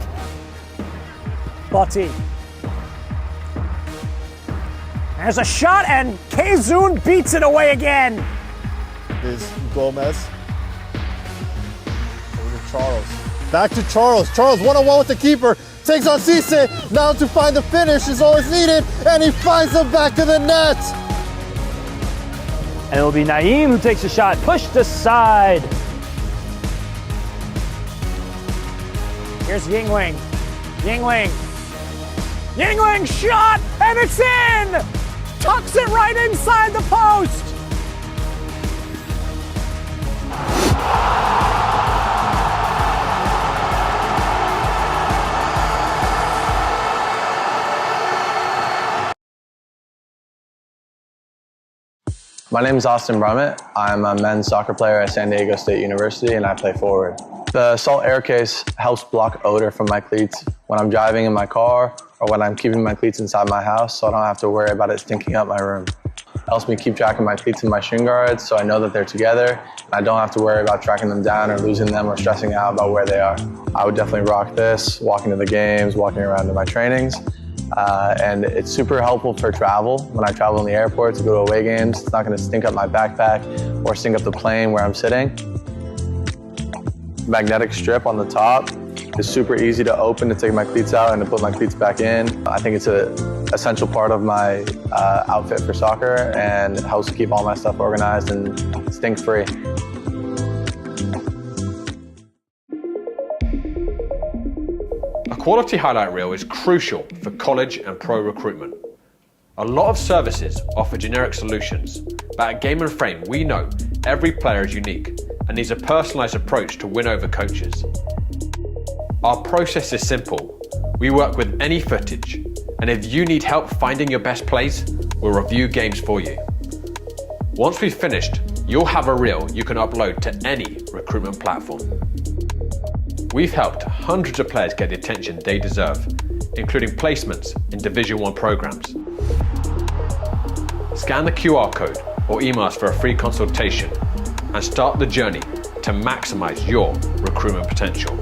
Botti. There's a shot and Kazun beats it away again. Is Gomez. Over to Charles. Back to Charles. Charles one-on-one with the keeper. Takes on Cisse. Now to find the finish is always needed. And he finds the back of the net. And it'll be Naeem who takes a shot, pushed aside. Here's Yingling. Yingling. Yingling shot and it's in! Tucks it right inside the post! My name is Austin Brummett. I'm a men's soccer player at San Diego State University and I play forward. The Salt Air Case helps block odor from my cleats when I'm driving in my car or when I'm keeping my cleats inside my house so I don't have to worry about it stinking up my room. It helps me keep track of my cleats and my shin guards so I know that they're together and I don't have to worry about tracking them down or losing them or stressing out about where they are. I would definitely rock this, walking to the games, walking around to my trainings, and it's super helpful for travel. When I travel in the airport to go to away games, it's not going to stink up my backpack or stink up the plane where I'm sitting. Magnetic strip on the top is super easy to open to take my cleats out and to put my cleats back in. I think it's an essential part of my outfit for soccer, and it helps keep all my stuff organized and stink-free. A quality highlight reel is crucial for college and pro recruitment. A lot of services offer generic solutions, but at Game & Frame we know every player is unique and needs a personalised approach to win over coaches. Our process is simple. We work with any footage, and if you need help finding your best plays, we'll review games for you. Once we've finished, you'll have a reel you can upload to any recruitment platform. We've helped hundreds of players get the attention they deserve, including placements in Division 1 programs. Scan the QR code or email us for a free consultation and start the journey to maximize your recruitment potential.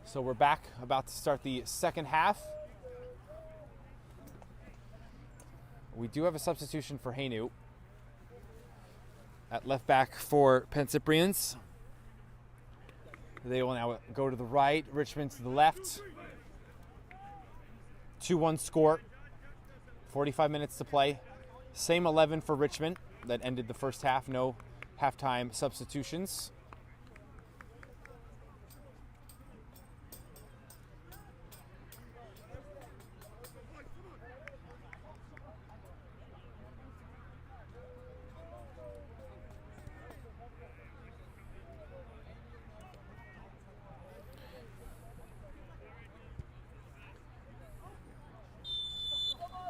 So we're back, about to start the second half. We do have a substitution for Hainu at left back for Pancyprians. They will now go to the right, Richmond to the left. 2-1 score, 45 minutes to play. Same 11 for Richmond that ended the first half, no halftime substitutions.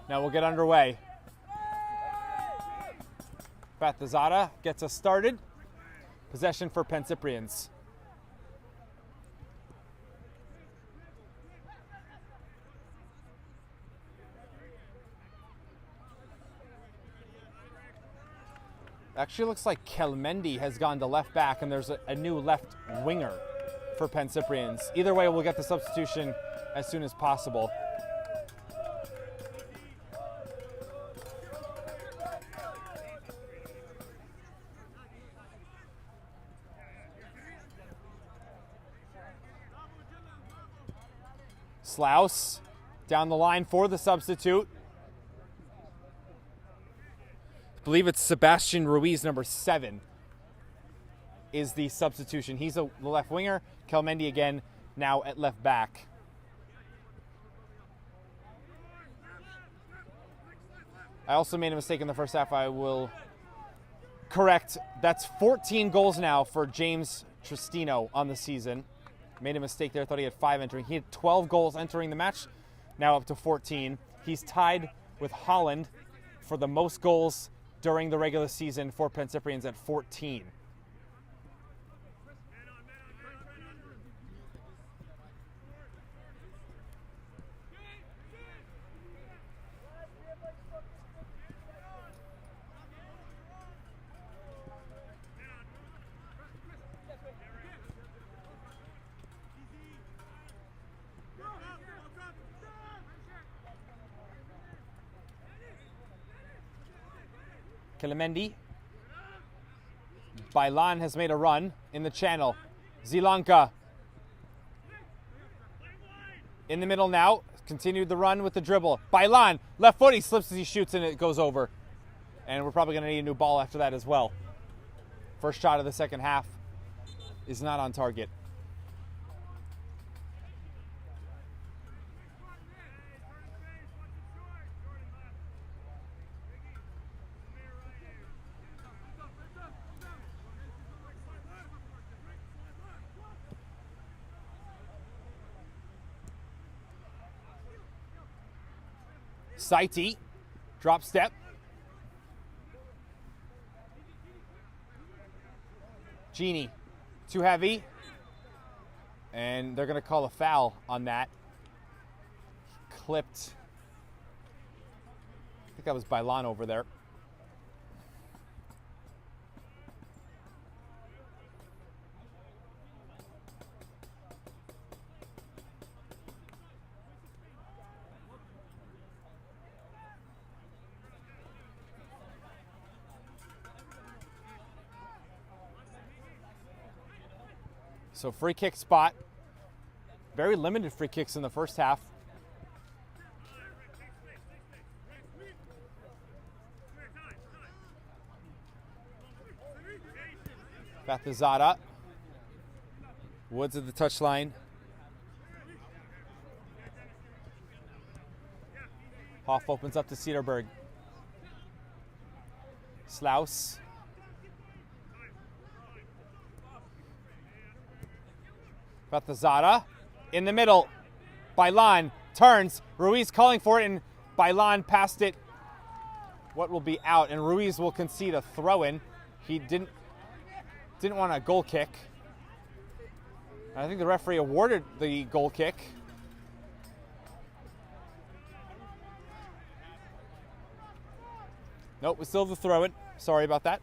Now we'll get underway. Batazada gets us started. Possession for Pancyprians. Actually looks like Kelmendi has gone to left back and there's a new left winger for Pancyprians. Either way, we'll get the substitution as soon as possible. Slaus down the line for the substitute. I believe it's Sebastian Ruiz, number 7, is the substitution. He's the left winger. Kelmendi again now at left back. I also made a mistake in the first half. I will correct. That's 14 goals now for James Tristino on the season. Made a mistake there, thought he had 5 entering. He had 12 goals entering the match, now up to 14. He's tied with Holland for the most goals during the regular season for Pancyprians at 14. Kelmendi. Bailan has made a run in the channel. Zilanka. In the middle now. continued the run with the dribble. Bailan, left foot, he slips as he shoots and it goes over. And we're probably going to need a new ball after that as well. First shot of the second half is not on target. Saiti, drop step. Genie, too heavy. And they're going to call a foul on that. Clipped. I think that was Bailan over there. So free kick spot. Very limited free kicks in the first half. Bathazada. Woods at the touchline. Hoff opens up to Cedarberg. Slaus. Bathazada in the middle. Bailan turns. Ruiz calling for it, and Bailan passed it. What will be out, and Ruiz will concede a throw-in. He didn't want a goal kick. I think the referee awarded the goal kick. Nope, it's still the throw-in. Sorry about that.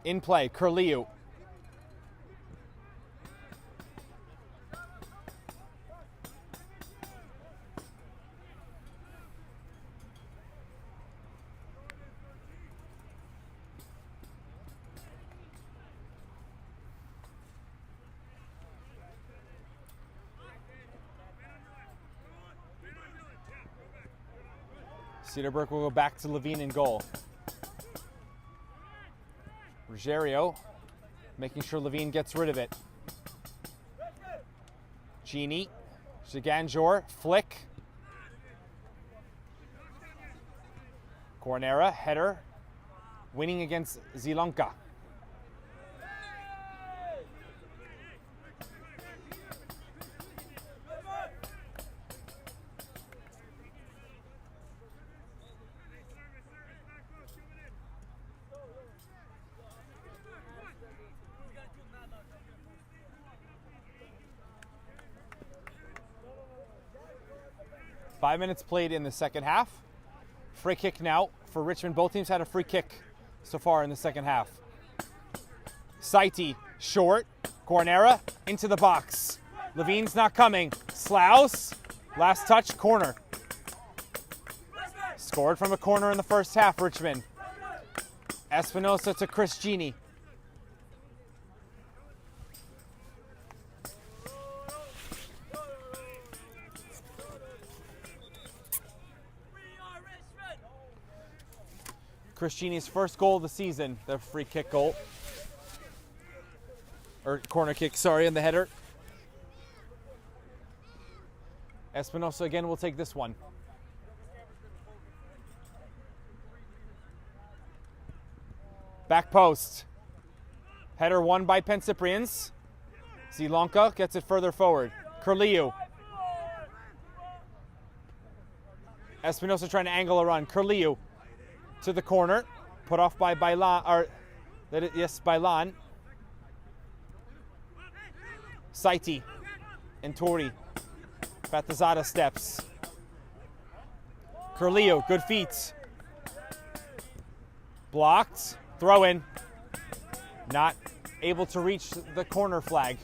In play, Curliu. Cedarberg will go back to Levine in goal. Ruggiero making sure Levine gets rid of it. Genie, Shiganjor, flick. Cornera, header, winning against Zielonka. Five minutes played in the second half. Free kick now for Richmond. Both teams had a free kick so far in the second half. Saiti, short. Cornera, into the box. Levine's not coming. Slaus, last touch, corner. Scored from a corner in the first half, Richmond. Espinosa to Chris Genie. Chris Genie's first goal of the season, the free kick goal. Or corner kick, sorry, and the header. Espinosa again will take this one. Back post. Header won by Pancyprians. Zielonka gets it further forward. Curliu. Espinosa trying to angle a run. Curliu to the corner. Put off by Bailan. Bailan. Saiti and Tori. Bathazada steps. Curliu, good feet. Blocked. Throw in. Not able to reach the corner flag.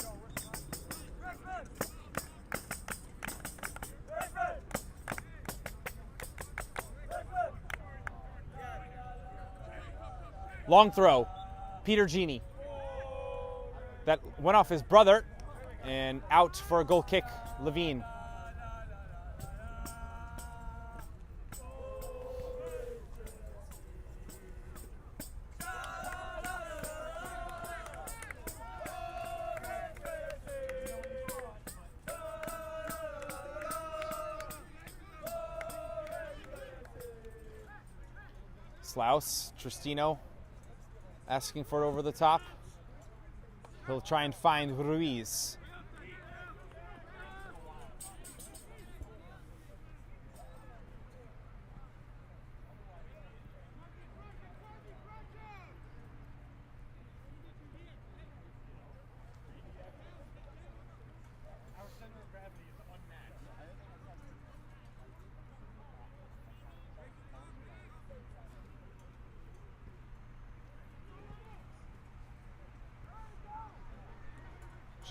Long throw. Peter Genie. That went off his brother and out for a goal kick, Levine. Slaus, Tristino asking for it over the top. He'll try and find Ruiz.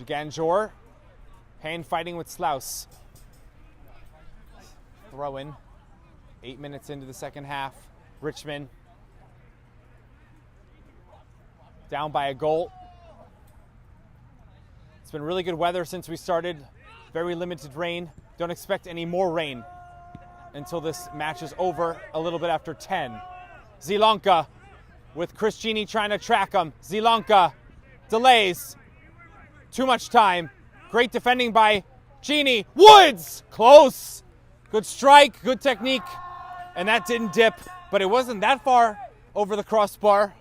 Ganjor, hand fighting with Slaus. Throw in. 8 minutes into the second half. Richmond down by a goal. It's been really good weather since we started. Very limited rain. Don't expect any more rain until this match is over a little bit after 10. Zielonka with Chris Genie trying to track him. Zielonka delays. Too much time. Great defending by Genie. Woods! Close. Good strike, good technique. And that didn't dip, but it wasn't that far over the crossbar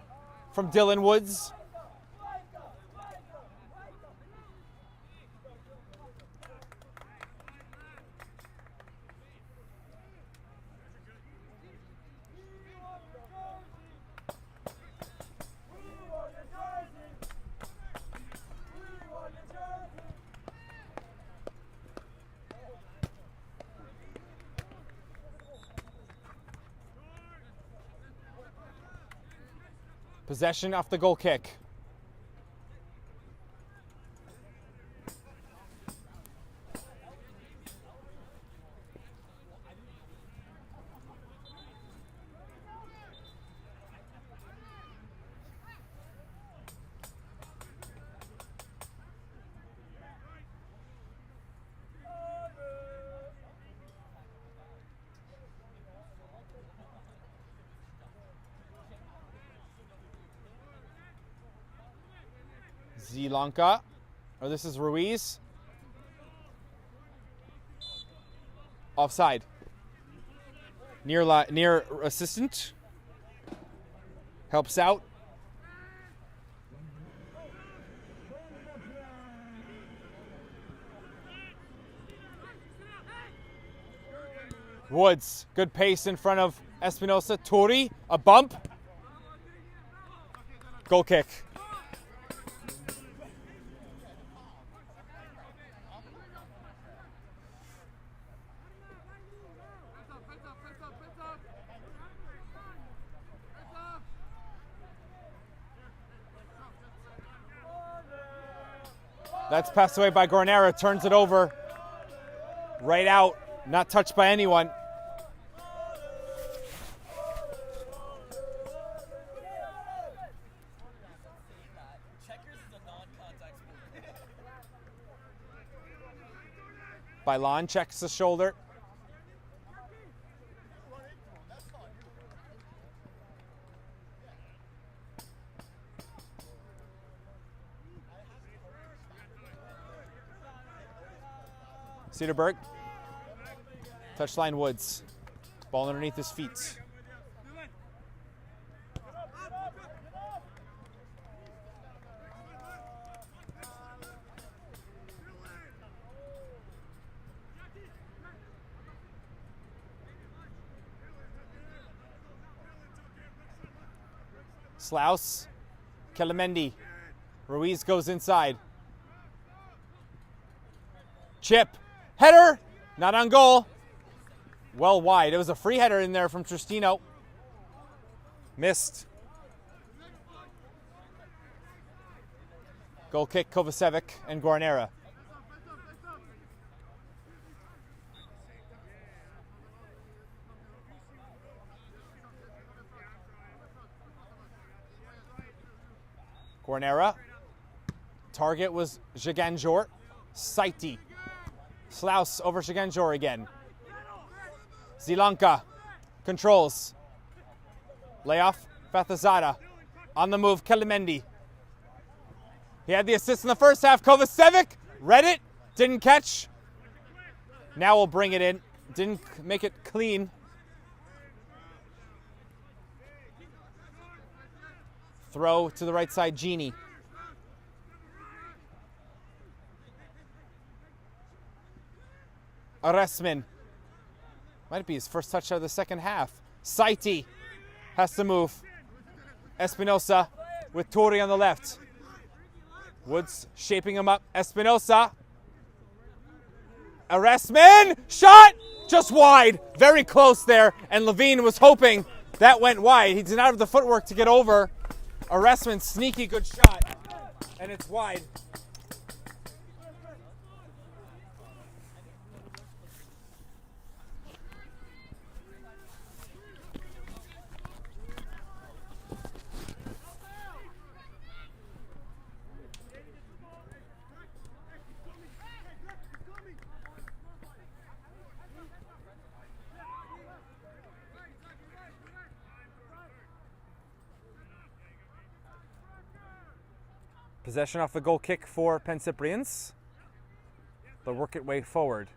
from Dylan Woods. Possession off the goal kick. Zielonka, or this is Ruiz. Offside. Near assistant. Helps out. Woods, good pace in front of Espinosa. Turi, a bump. Goal kick. That's passed away by Gornera, turns it over. Right out, not touched by anyone. Bailon checks the shoulder. Cedarburg. Touchline Woods. Ball underneath his feet. Slaus. Kelamendi. Ruiz goes inside. Chip. Header, not on goal. Well wide. It was a free header in there from Tristino. Missed. Goal kick, Kovacevic and Gornera. Guarnera. Target was Zhiganjor. Saiti. Slaus over Zhiganjor again. Zilanka controls. Layoff, Fathazada. On the move, Kelimendi. He had the assist in the first half. Kovacevic read it, didn't catch. Now we'll bring it in. Didn't make it clean. Throw to the right side, Genie. Aresmin. Might be his first touch of the second half. Saiti has to move. Espinosa with Tori on the left. Woods shaping him up. Espinosa. Aresmin. Shot! Just wide. Very close there. And Levine was hoping that went wide. He did not have the footwork to get over. Aresmin, sneaky good shot. And it's wide. Possession off the goal kick for Pancyprians. They'll work it way forward.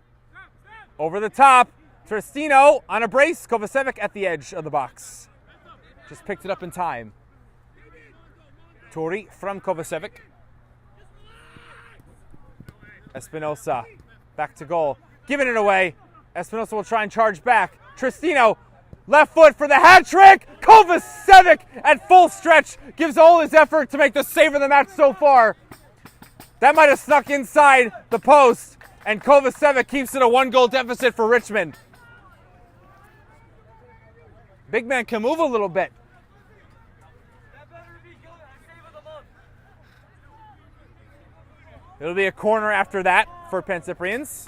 Over the top, Tristino on a brace. Kovacevic at the edge of the box. Just picked it up in time. Tori from Kovacevic. Espinosa back to goal. Giving it away. Espinosa will try and charge back. Tristino, left foot for the hat trick. Kovacevic at full stretch gives all his effort to make the save of the match so far. That might have snuck inside the post, and Kovacevic keeps it a 1-goal deficit for Richmond. Big man can move a little bit. It'll be a corner after that for Pancyprians.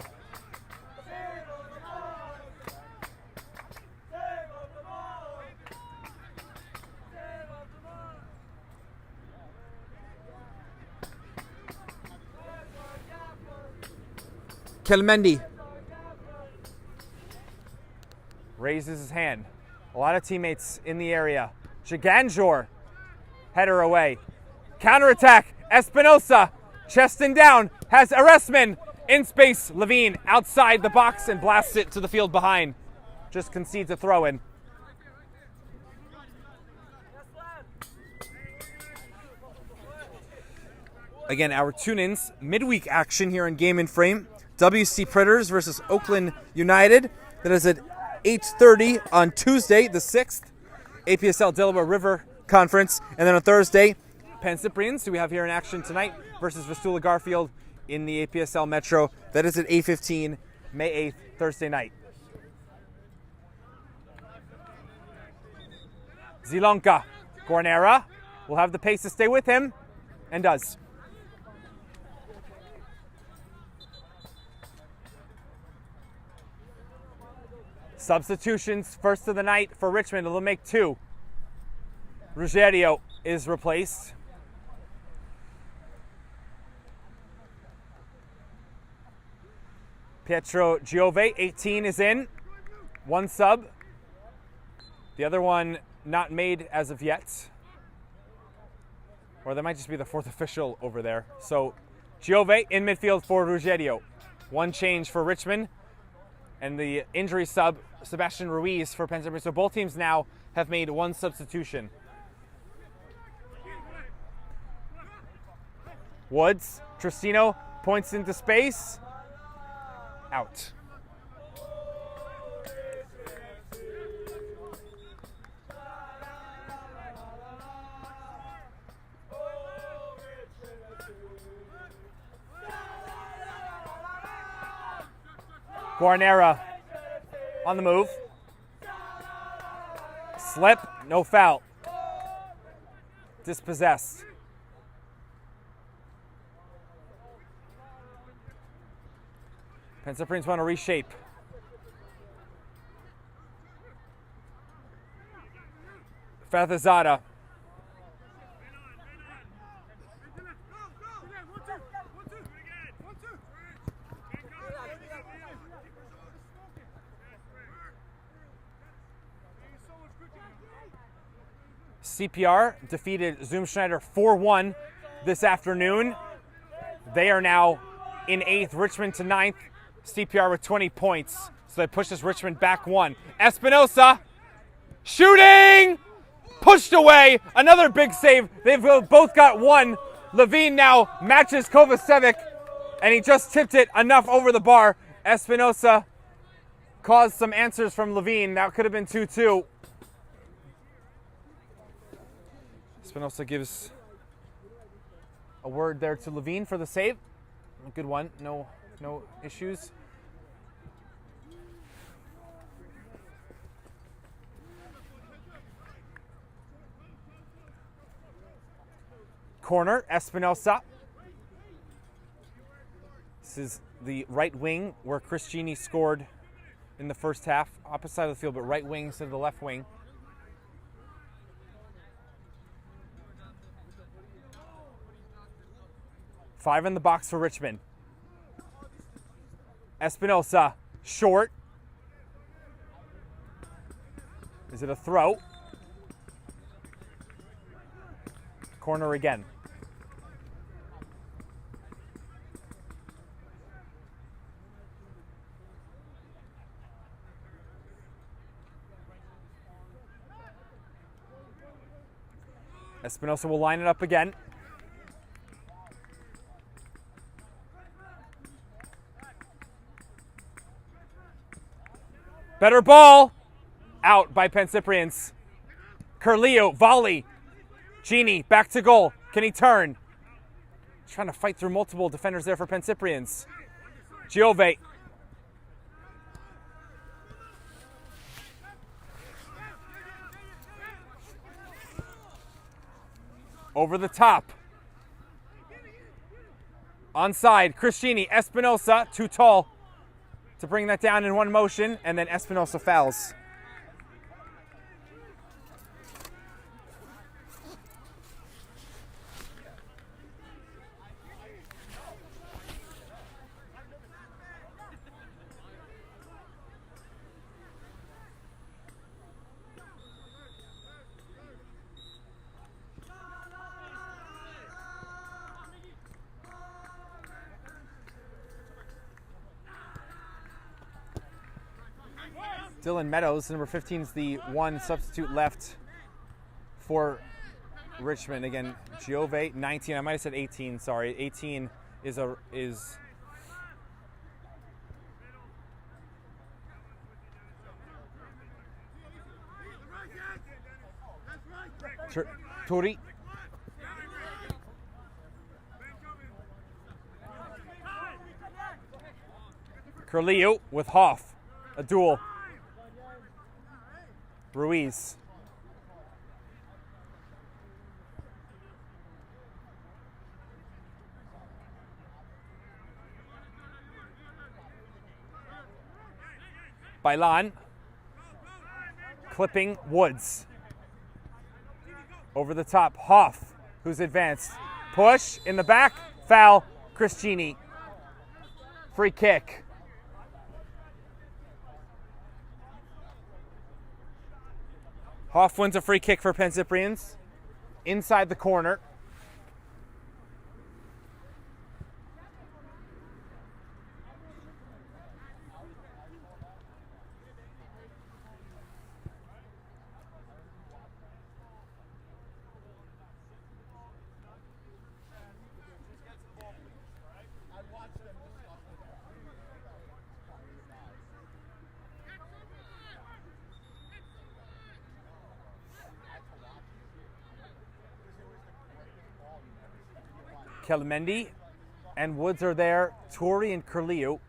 Kelmendi raises his hand. A lot of teammates in the area. Zhiganjor, header away. Counterattack, Espinosa, chest and down, has Aresmin in space. Levine outside the box and blasts it to the field behind. Just concedes a throw in. Again, our tune-ins, midweek action here in Game and Frame. WC Predators versus Oakland United. That is at 8:30 on Tuesday, the 6th. APSL Delaware River Conference. And then on Thursday, Pancyprians, who we have here in action tonight, versus Vistula Garfield in the APSL Metro. That is at 8:15, May 8th, Thursday night. Zilanka. Guarnera will have the pace to stay with him, and does. Substitutions first of the night for Richmond. They'll make 2. Ruggiero is replaced. Pietro Giove, 18, is in. 1 sub. The other one not made as of yet. Or that might just be the 4th official over there. So Giove in midfield for Ruggiero. 1 change for Richmond. And the injury sub, Sebastian Ruiz for Pancyprian. So both teams now have made 1 substitution. Woods, Tristino points into space. Out. Guarnera on the move. Slip, no foul. Dispossessed. Pancyprians want to reshape. Fathazada. CPR defeated Zoomschneider 4-1 this afternoon. They are now in 8th, Richmond to 9th. CPR with 20 points. So that pushes Richmond back 1. Espinosa shooting! Pushed away. Another big save. They've both got 1. Levine now matches Kovacevic, and he just tipped it enough over the bar. Espinosa caused some answers from Levine. That could have been 2-2. Espinosa gives a word there to Levine for the save. A good one. No issues. Corner, Espinosa. This is the right wing where Chris Genie scored in the first half. Opposite side of the field, but right wing instead of the left wing. Five in the box for Richmond. Espinosa, short. Is it a throw? Corner again. Espinosa will line it up again. Better ball. Out by Pancyprians. Curleo, volley. Genie, back to goal. Can he turn? Trying to fight through multiple defenders there for Pancyprians. Giove. Over the top. Onside, Chris Genie, Espinosa, too tall to bring that down in one motion, and then Espinosa fouls. Dylan Meadows, number 15, is the one substitute left for Richmond. Again, Giove, 19. I might have said 18. Sorry, 18 is Turi. Curleo with Hoff. A duel. Ruiz. Bailan. Clipping Woods. Over the top, Hoff, who's advanced. Push in the back, foul, Chris Genie. Free kick. Hoff wins a free kick for Pancyprians. Inside the corner. Kelmendi and Woods are there. Tori and Curleo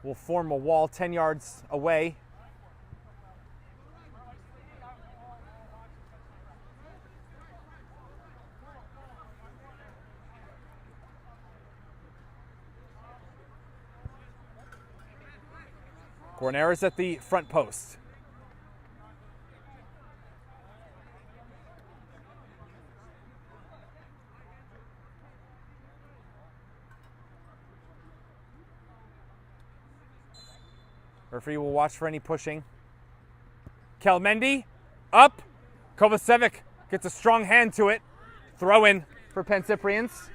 will form a wall 10 yards away. Guarnera's at the front post. Referee will watch for any pushing. Kelmendi, up, Kovacevic gets a strong hand to it. Throw in for Pancyprians.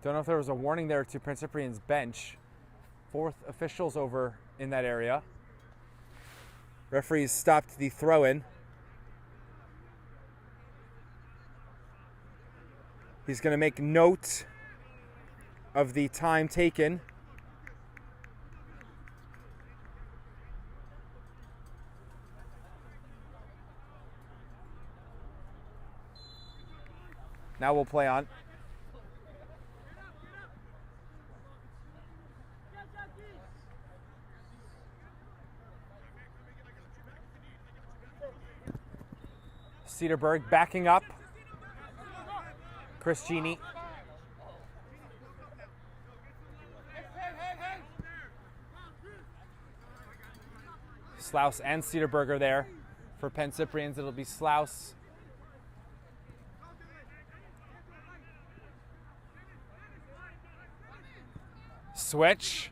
Don't know if there was a warning there to Pancyprian's bench. 4th officials over in that area. Referees stopped the throw-in. He's going to make note of the time taken. Now we'll play on. Cedarburg backing up. Chris Genie. Slaus and Cedarburg are there. For Pancyprians, it'll be Slaus. Switch.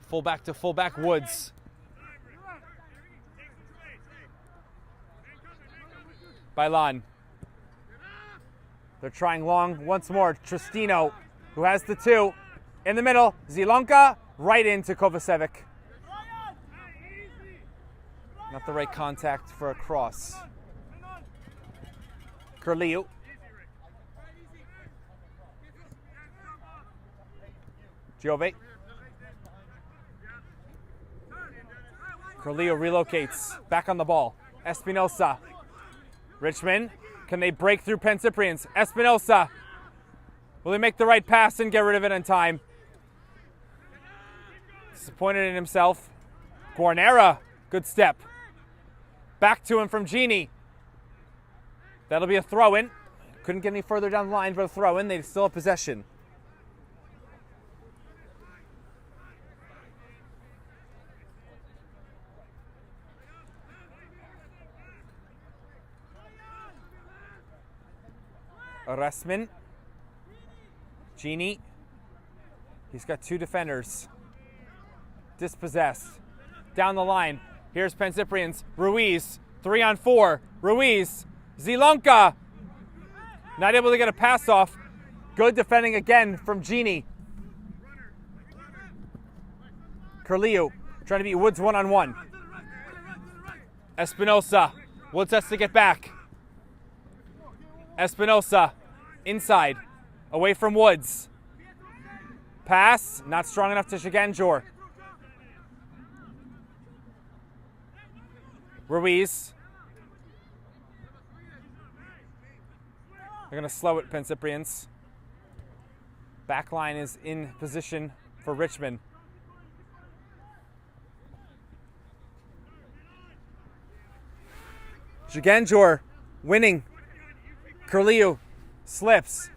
Fullback to fullback, Woods. Bailan. They're trying long once more. Tristino, who has the 2. In the middle, Zilonka, right into Kovacevic. Not the right contact for a cross. Curliu. Giove. Curliu relocates. Back on the ball. Espinosa. Richmond, can they break through Pancyprians? Espinosa, will he make the right pass and get rid of it in time? Disappointed in himself. Guarnera, good step. Back to him from Genie. That'll be a throw-in. Couldn't get any further down the line for a throw-in. They still have possession. Resman. Genie. He's got 2 defenders. Dispossessed. Down the line. Here's Pancyprians. Ruiz. 3-on-4. Ruiz. Zilonka. Not able to get a pass off. Good defending again from Genie. Curliu trying to beat Woods 1-on-1. Espinosa. Woods has to get back. Espinosa. Inside. Away from Woods. Pass. Not strong enough to Shiganjor. Ruiz. They're going to slow it, Pancyprians. Backline is in position for Richmond. Shiganjor winning. Curliu slips.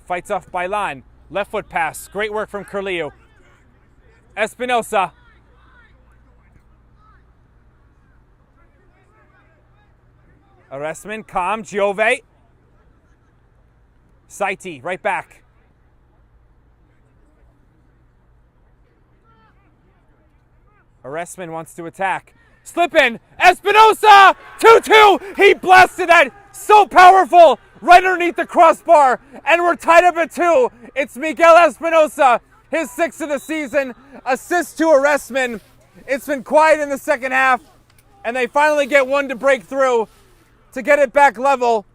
Fights off Bailan. Left foot pass. Great work from Curliu. Espinosa. Resman, calm. Giove. Saiti, right back. Resman wants to attack. Slip in. Espinosa! 2-2! He blasted that so powerful right underneath the crossbar. And we're tied up at 2. It's Miguel Espinosa. His 6th of the season. Assist to Resman. It's been quiet in the second half. And they finally get one to break through to get it back level.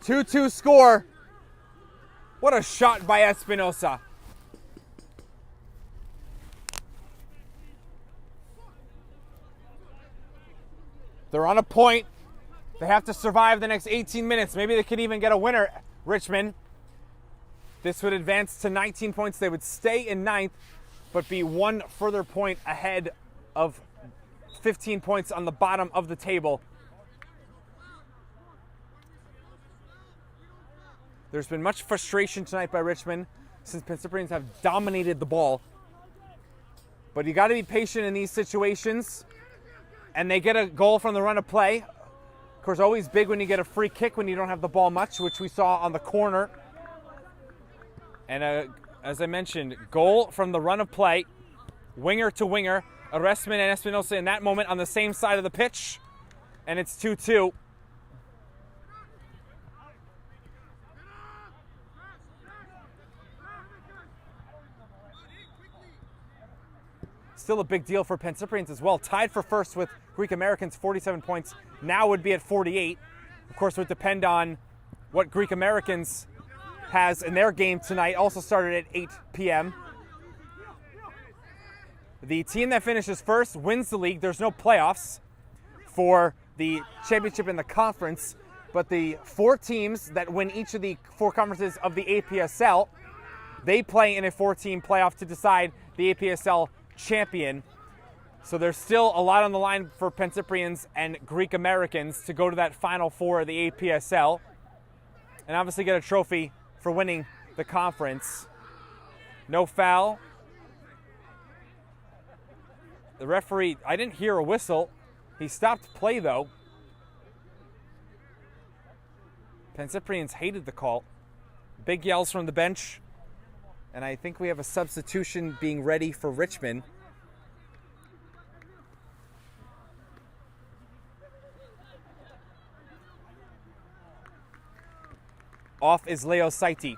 2-2 score. What a shot by Espinosa. They're on a point. They have to survive the next 18 minutes. Maybe they could even get a winner, Richmond. This would advance to 19 points. They would stay in 9th, but be one further point ahead of 15 points on the bottom of the table. There's been much frustration tonight by Richmond since Pancyprians have dominated the ball. But you got to be patient in these situations. And they get a goal from the run of play. Of course, always big when you get a free kick when you don't have the ball much, which we saw on the corner. And as I mentioned, goal from the run of play, winger to winger. Arrestman and Espinosa in that moment on the same side of the pitch. And it's 2-2. Still a big deal for Pancyprians as well. Tied for first with Greek Americans, 47 points. Now would be at 48. Of course, it would depend on what Greek Americans has in their game tonight. Also started at 8 p.m. The team that finishes first wins the league. There's no playoffs for the championship in the conference, but the 4 teams that win each of the 4 conferences of the APSL, they play in a 4-team playoff to decide the APSL champion. So there's still a lot on the line for Pancyprians and Greek Americans to go to that Final Four of the APSL and obviously get a trophy for winning the conference. No foul. The referee, I didn't hear a whistle. He stopped play though. Pancyprians hated the call. Big yells from the bench. And I think we have a substitution being ready for Richmond. Off is Leo Saiti.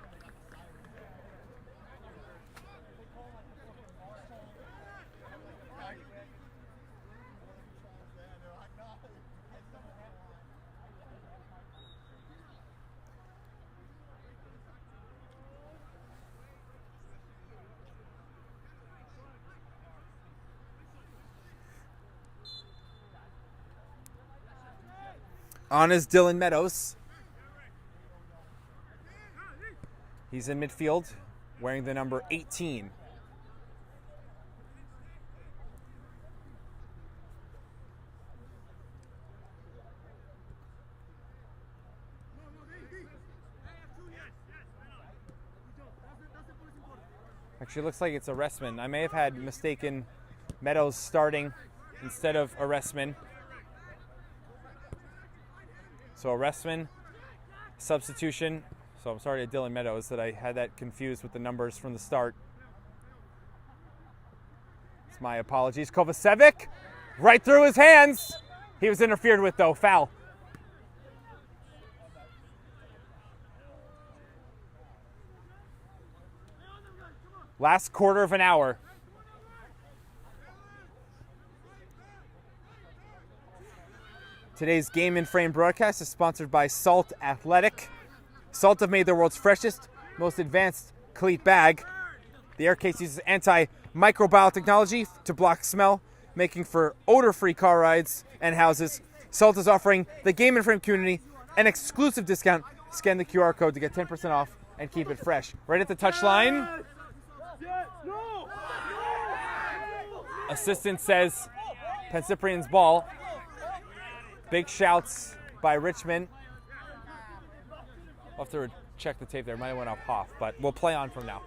On is Dylan Meadows. He's in midfield, wearing the number 18. Actually, it looks like it's Arrestman. I may have had mistaken Meadows starting instead of Arrestman. So Arrestman, substitution. So I'm sorry to Dylan Meadows that I had that confused with the numbers from the start. It's my apologies. Kovacevic, right through his hands. He was interfered with though, foul. Last quarter of an hour. Today's Game in Frame broadcast is sponsored by Salt Athletic. Salt have made the world's freshest, most advanced cleat bag. The air case uses anti-microbial technology to block smell, making for odor-free car rides and houses. Salt is offering the Game in Frame community an exclusive discount. Scan the QR code to get 10% off and keep it fresh. Right at the touchline. Assistant says Pancyprian's ball. Big shouts by Richmond. I'll have to check the tape there. Might have went off, but we'll play on from now.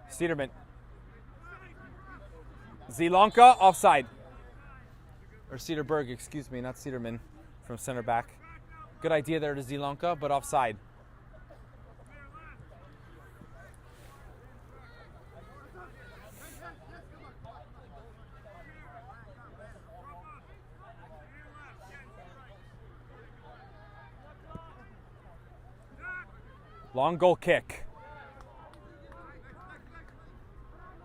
Cederman. Zielonka offside. Or Cederberg, excuse me, not Cederman from center back. Good idea there to Zielonka, but offside. Long goal kick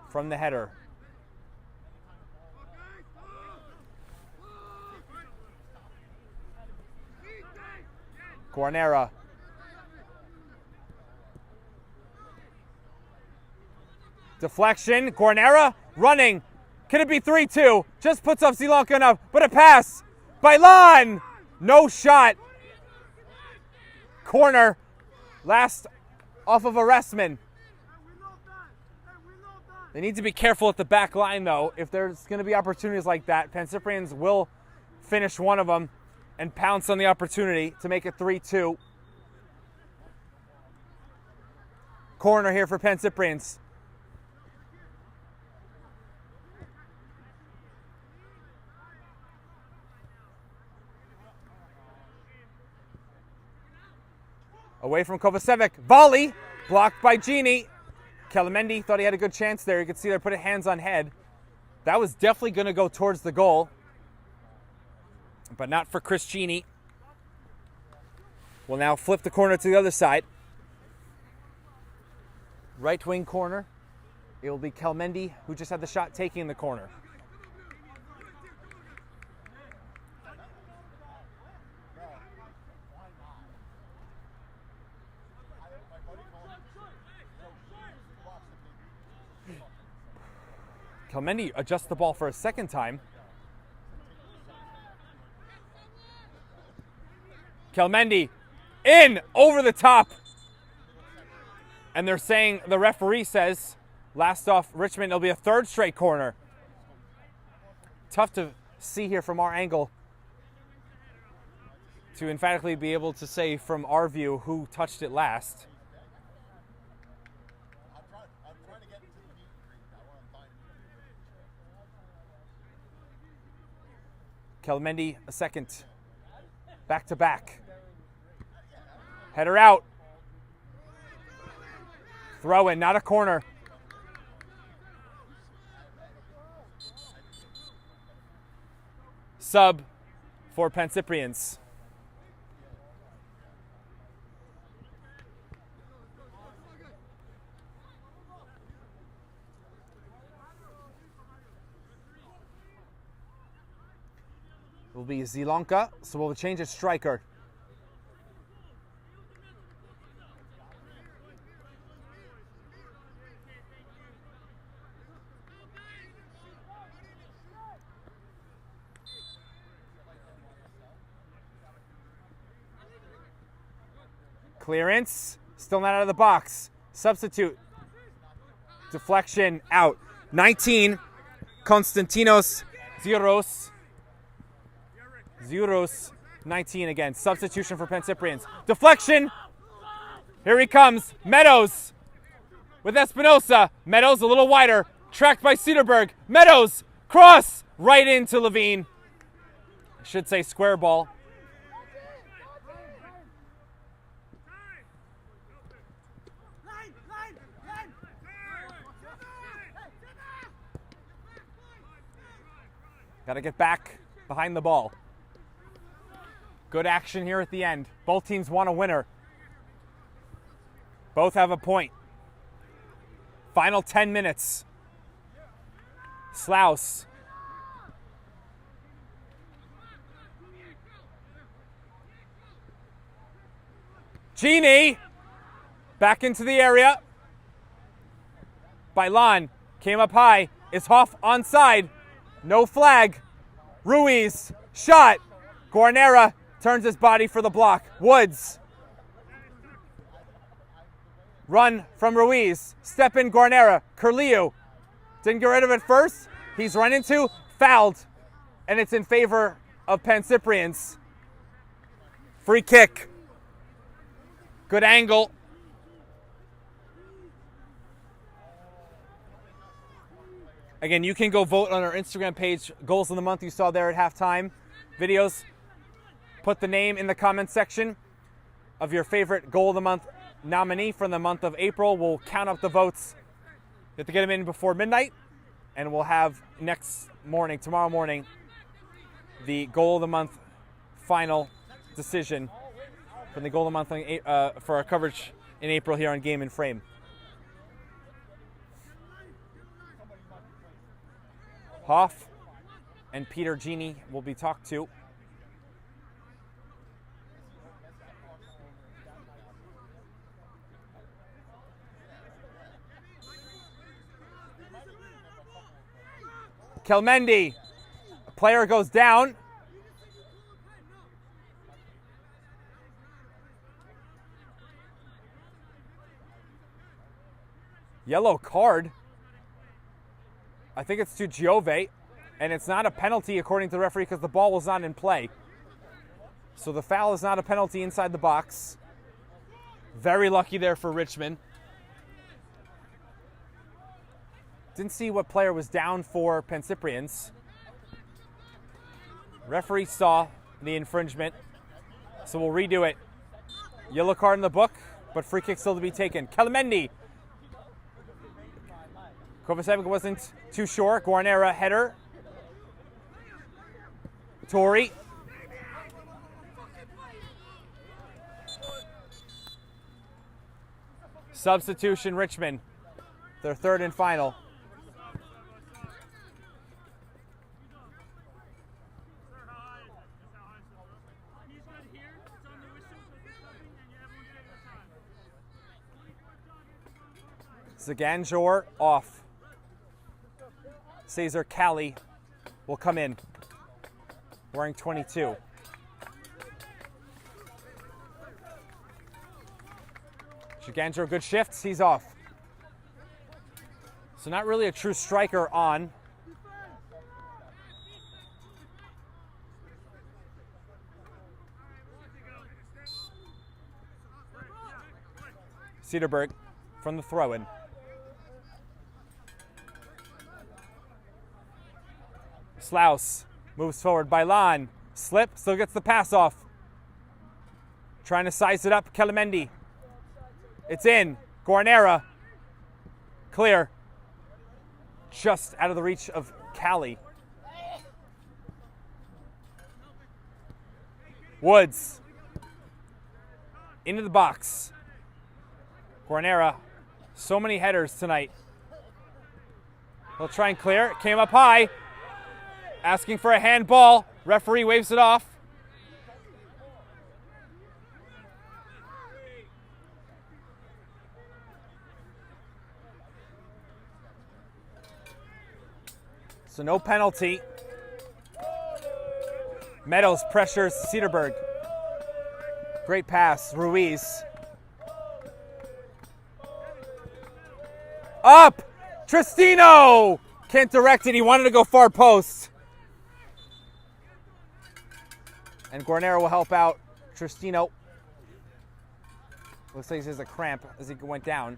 from the header. Guarnera. Deflection. Guarnera running. Can it be 3-2? Just puts up Zielonka enough, but a pass by Lon. No shot. Corner. Last off of Arrestman. They need to be careful at the back line, though. If there's going to be opportunities like that, Pancyprians will finish one of them and pounce on the opportunity to make it 3-2. Corner here for Pancyprians. Away from Kovacevic. Volley. Blocked by Genie. Kelamendi thought he had a good chance there. You could see they're putting hands on head. That was definitely going to go towards the goal. But not for Chris Genie. We'll now flip the corner to the other side. Right wing corner. It will be Kelamendi, who just had the shot taking the corner. Kelamendi adjusts the ball for a second time. Kelamendi in over the top. And they're saying, the referee says, last off Richmond, it'll be a third straight corner. Tough to see here from our angle to emphatically be able to say from our view who touched it last. Kelamendi a second. Back to back. Header out. Throw in, not a corner. Sub for Pancyprians. It will be Zielonka, so we'll change a striker. Clearance, still not out of the box. Substitute. Deflection, out. 19, Konstantinos Ziros. 19 again. Substitution for Pancyprians. Deflection. Here he comes. Meadows with Espinosa. Meadows a little wider. Tracked by Cedarberg. Meadows. Cross. Right into Levine. I should say square ball. Got to get back behind the ball. Good action here at the end. Both teams want a winner. Both have a point. Final 10 minutes. Slaus. Genie. Back into the area. Bailan came up high. Is Hoff onside? No flag. Ruiz. Shot. Guarnera turns his body for the block. Woods. Run from Ruiz. Step in Guarnera. Curleo. Didn't get rid of it first. He's run into. Fouled. And it's in favor of Pancyprians. Free kick. Good angle. Again, you can go vote on our Instagram page. Goals of the month you saw there at halftime. Videos. Put the name in the comment section of your favorite goal of the month nominee from the month of April. We'll count up the votes. You have to get them in before midnight. And we'll have tomorrow morning, the goal of the month final decision from the goal of the month for our coverage in April here on Game and Frame. Hoff and Peter Genie will be talked to. Kelmendi, a player goes down. Yellow card. I think it's to Giove, and it's not a penalty according to the referee because the ball was not in play. So the foul is not a penalty inside the box. Very lucky there for Richmond. Didn't see what player was down for Pancyprians. Referee saw the infringement, so we'll redo it. Yellow card in the book, but free kick still to be taken. Kelamendi. Kovacevic wasn't too sure. Guarnera header. Torrey. Substitution Richmond. Their third and final. Zaganjor off. Cesar Cali will come in, wearing 22. Zaganjor, good shifts, he's off. So not really a true striker on. Cedarburg from the throw-in. Slaus moves forward. Bailan. Slip. Still gets the pass off. Trying to size it up. Kelamendi. It's in. Guarnera. Clear. Just out of the reach of Cali. Woods. Into the box. Guarnera. So many headers tonight. He'll try and clear. It came up high. Asking for a handball. Referee waves it off. So no penalty. Meadows pressures Cedarburg. Great pass, Ruiz. Up! Tristino! Can't direct it, he wanted to go far post. And Guarnera will help out Tristino. Looks like he has a cramp as he went down.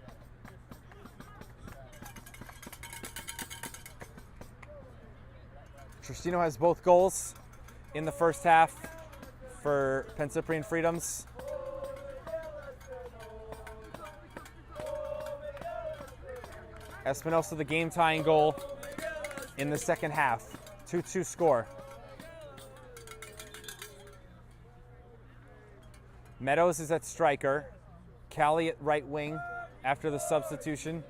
Tristino has both goals in the first half for Pancyprian Freedoms. Espinosa the game-tying goal in the second half. 2-2 score. Meadows is at striker. Cali at right wing after the substitution.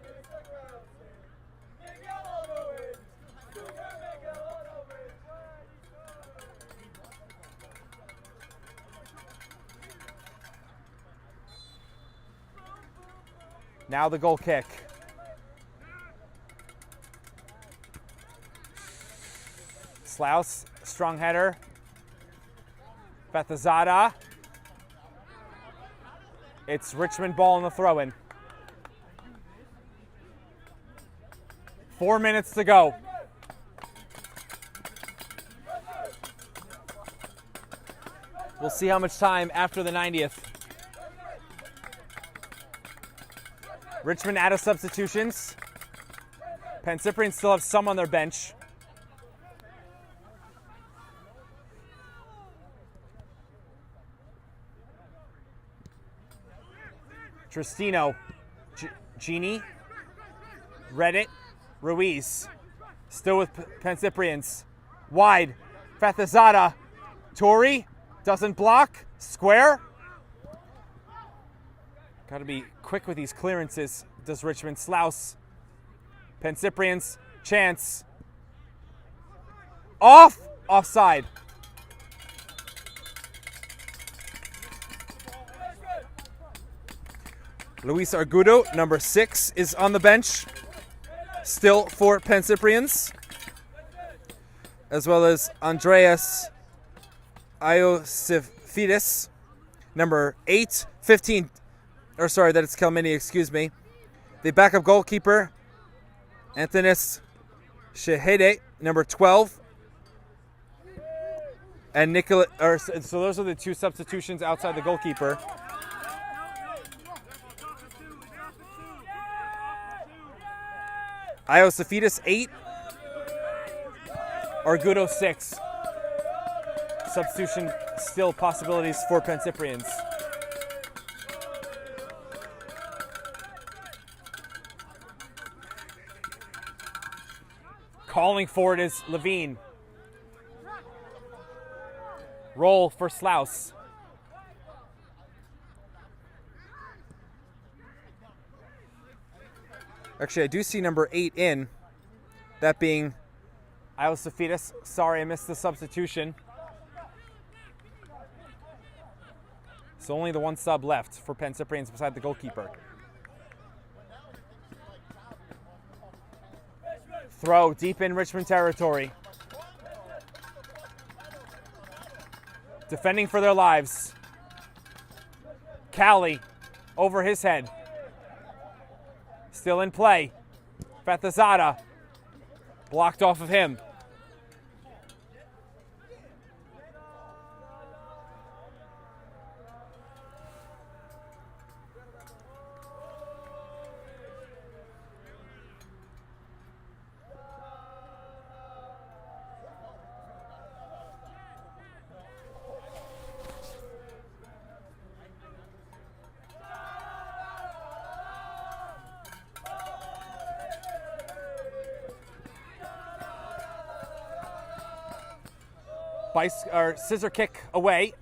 Now the goal kick. Slaus, strong header. Bethazada. It's Richmond ball in the throw-in. 4 minutes to go. We'll see how much time after the 90th. Richmond out of substitutions. Pancyprian still have some on their bench. Tristino, Genie, Reddit, Ruiz, still with Pancyprians. Wide, Fathazada, Torrey, doesn't block, square. Got to be quick with these clearances, does Richmond. Slaus, Pancyprians, chance. Offside. Luis Argudo, number 6, is on the bench, still for Pancyprians, as well as Andreas Iosifidis, number 8, 15, or sorry, that is Kelmini, excuse me. The backup goalkeeper, Antonis Shehede, number 12. And Nicola, so those are the two substitutions outside the goalkeeper. Iosafidis 8. Argudo 6. Substitution still possibilities for Pancyprians. Calling for it is Levine. Roll for Slaus. Actually, I do see number 8 in. That being Iosafidis. Sorry, I missed the substitution. So only the one sub left for Pancyprians beside the goalkeeper. Throw deep in Richmond territory. Defending for their lives. Cali over his head. Still in play. Fatazada blocked off of him. Scissor kick away.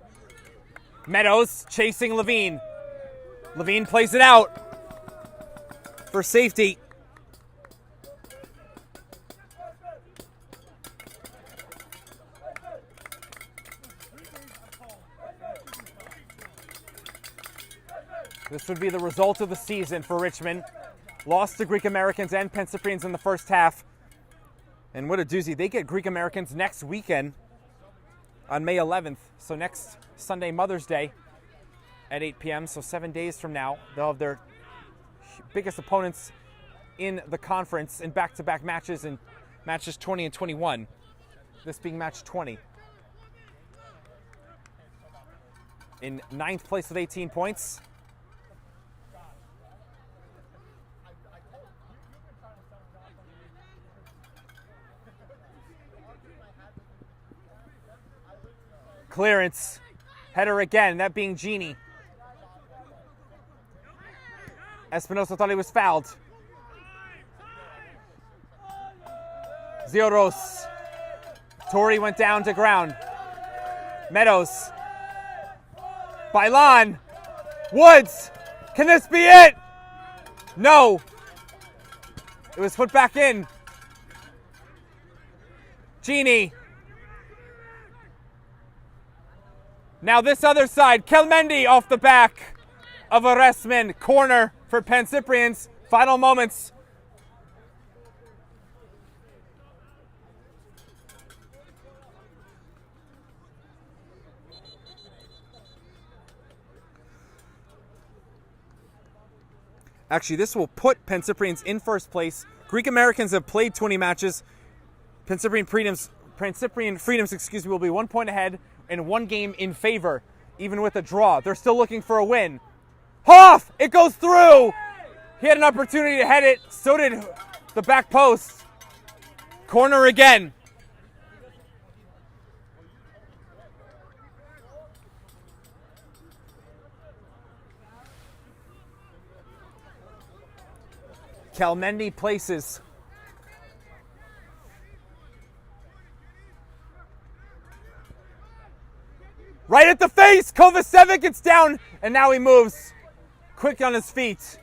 Meadows chasing Levine. Levine plays it out for safety. This would be the result of the season for Richmond. Lost to Greek Americans and Pancyprians in the first half. And what a doozy. They get Greek Americans next weekend on May 11th. So next Sunday, Mother's Day at 8 p.m. So 7 days from now, they'll have their biggest opponents in the conference in back-to-back matches in matches 20 and 21. This being match 20. In 9th place with 18 points. Clearance. Header again, that being Genie. Espinosa thought he was fouled. Zioros. Torrey went down to ground. Meadows. Bailan. Woods. Can this be it? No. It was put back in. Genie. Now this other side, Kelmendi off the back of Aresman. Corner for Pancyprians. Final moments. Actually, this will put Pancyprians in first place. Greek Americans have played 20 matches. Pancyprian Freedoms, will be 1 point ahead and 1 game in favor, even with a draw. They're still looking for a win. Hoff! It goes through! He had an opportunity to head it. So did the back post. Corner again. Kelmendi places. Right at the face! Kovacevic gets down, and now he moves quick on his feet.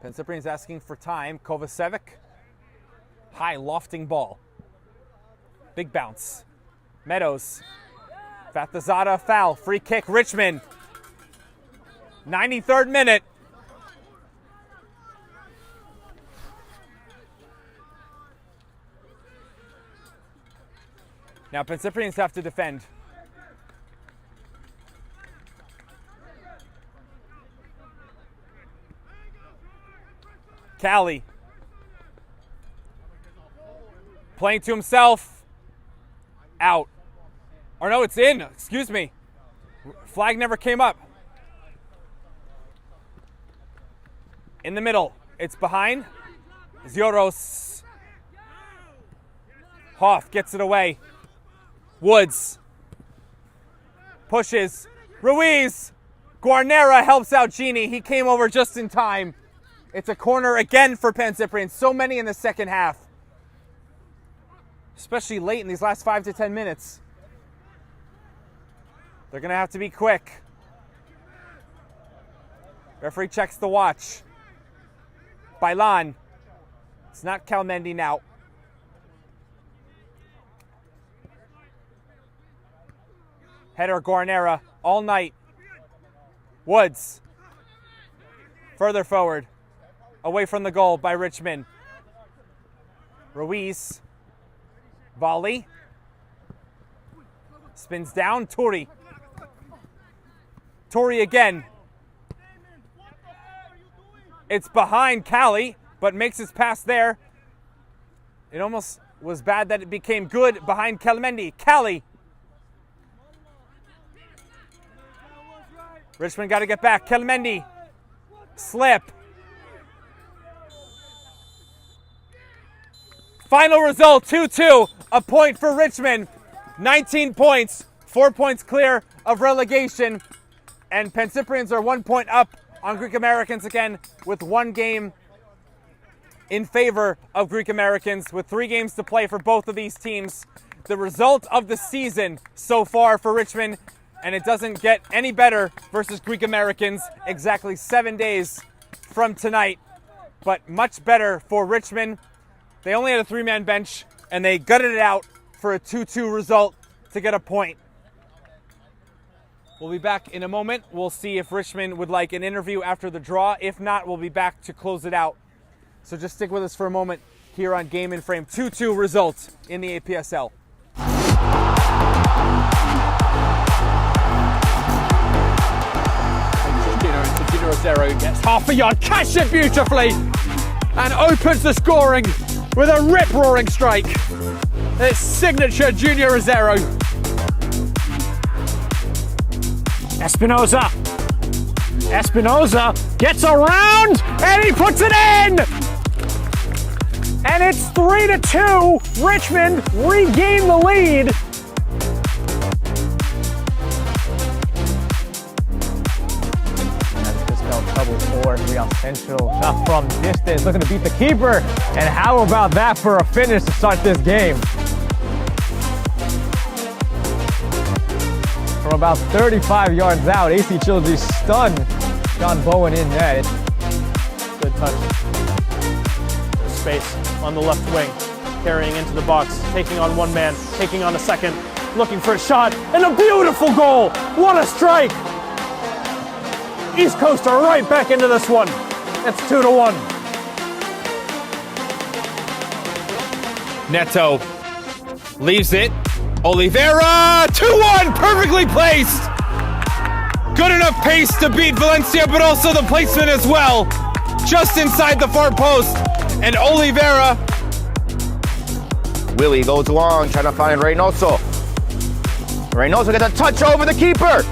Pancyprian's asking for time. Kovacevic. High lofting ball. Big bounce. Meadows. Fatazada foul. Free kick, Richmond. 93rd minute. Now Pancyprians have to defend. Callie. Playing to himself. Out. Or no, it's in. Excuse me. Flag never came up. In the middle. It's behind. Zioros. Hoff gets it away. Woods. Pushes. Ruiz. Guarnera helps out Genie. He came over just in time. It's a corner again for Pancyprian. So many in the second half. Especially late in these last 5 to 10 minutes. They're going to have to be quick. Referee checks the watch. Bailan. It's not Calmendi now. Header Guarnera all night. Woods. Further forward. Away from the goal by Richmond. Ruiz. Volley. Spins down. Turi. Turi again. It's behind Callie, but makes his pass there. It almost was bad that it became good behind Calmendi. Callie. Richmond got to get back. Calmendi. Slip. Final result, 2-2. A point for Richmond. 19 points. 4 points clear of relegation. And Pancyprians are 1 point up on Greek Americans again with one game in favor of Greek Americans with 3 games to play for both of these teams. The result of the season so far for Richmond, and it doesn't get any better versus Greek Americans exactly 7 days from tonight, but much better for Richmond. They only had a 3-man bench, and they gutted it out for a 2-2 result to get a point. We'll be back in a moment. We'll see if Richmond would like an interview after the draw. If not, we'll be back to close it out. So just stick with us for a moment here on Game in Frame. 2-2 results in the APSL. Zero gets half a yard, cash it beautifully, and opens the scoring with a rip-roaring strike. It's signature Junior Rosero. Espinoza gets around and he puts it in! And it's 3-2. Richmond regain the lead. Trouble for Real Central. Shot from distance, looking to beat the keeper. And how about that for a finish to start this game? From about 35 yards out, AC Trilogy stunned John Bowen in net. Good touch. There's space on the left wing. Carrying into the box, taking on one man, taking on a second. Looking for a shot, and a beautiful goal! What a strike! East Coast are right back into this one. It's 2-1. Neto leaves it. Oliveira, 2-1, perfectly placed. Good enough pace to beat Valencia, but also the placement as well. Just inside the far post. And Oliveira. Willie goes long, trying to find Reynoso. Reynoso gets a touch over the keeper.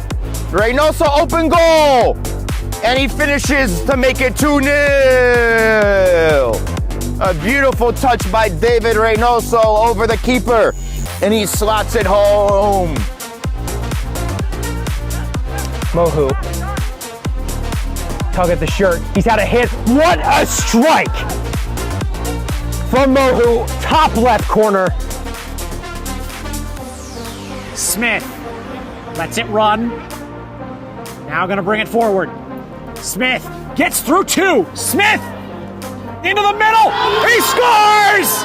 Reynoso, open goal. And he finishes to make it 2-0. A beautiful touch by David Reynoso over the keeper. And he slots it home. Mohu. Tug at the shirt. He's had a hit. What a strike! From Mohu, top left corner. Smith lets it run. Now gonna bring it forward. Smith gets through 2. Smith into the middle. He scores!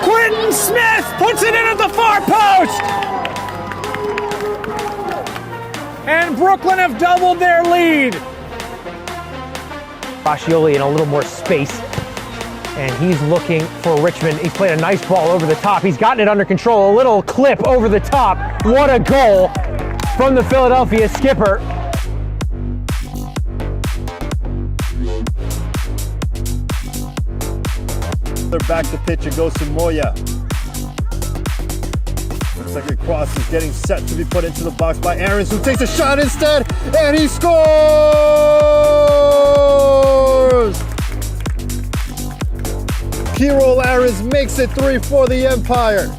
Quentin Smith puts it in at the far post. And Brooklyn have doubled their lead. Fascioli in a little more space. and he's looking for Richmond. He played a nice ball over the top. He's gotten it under control. A little clip over the top. What a goal from the Philadelphia skipper. They're back to pitch. It goes to Moya. Looks like a cross is getting set to be put into the box by Aarons, who takes a shot instead, and he scores! Kirill Aarons makes it 3 for the Empire.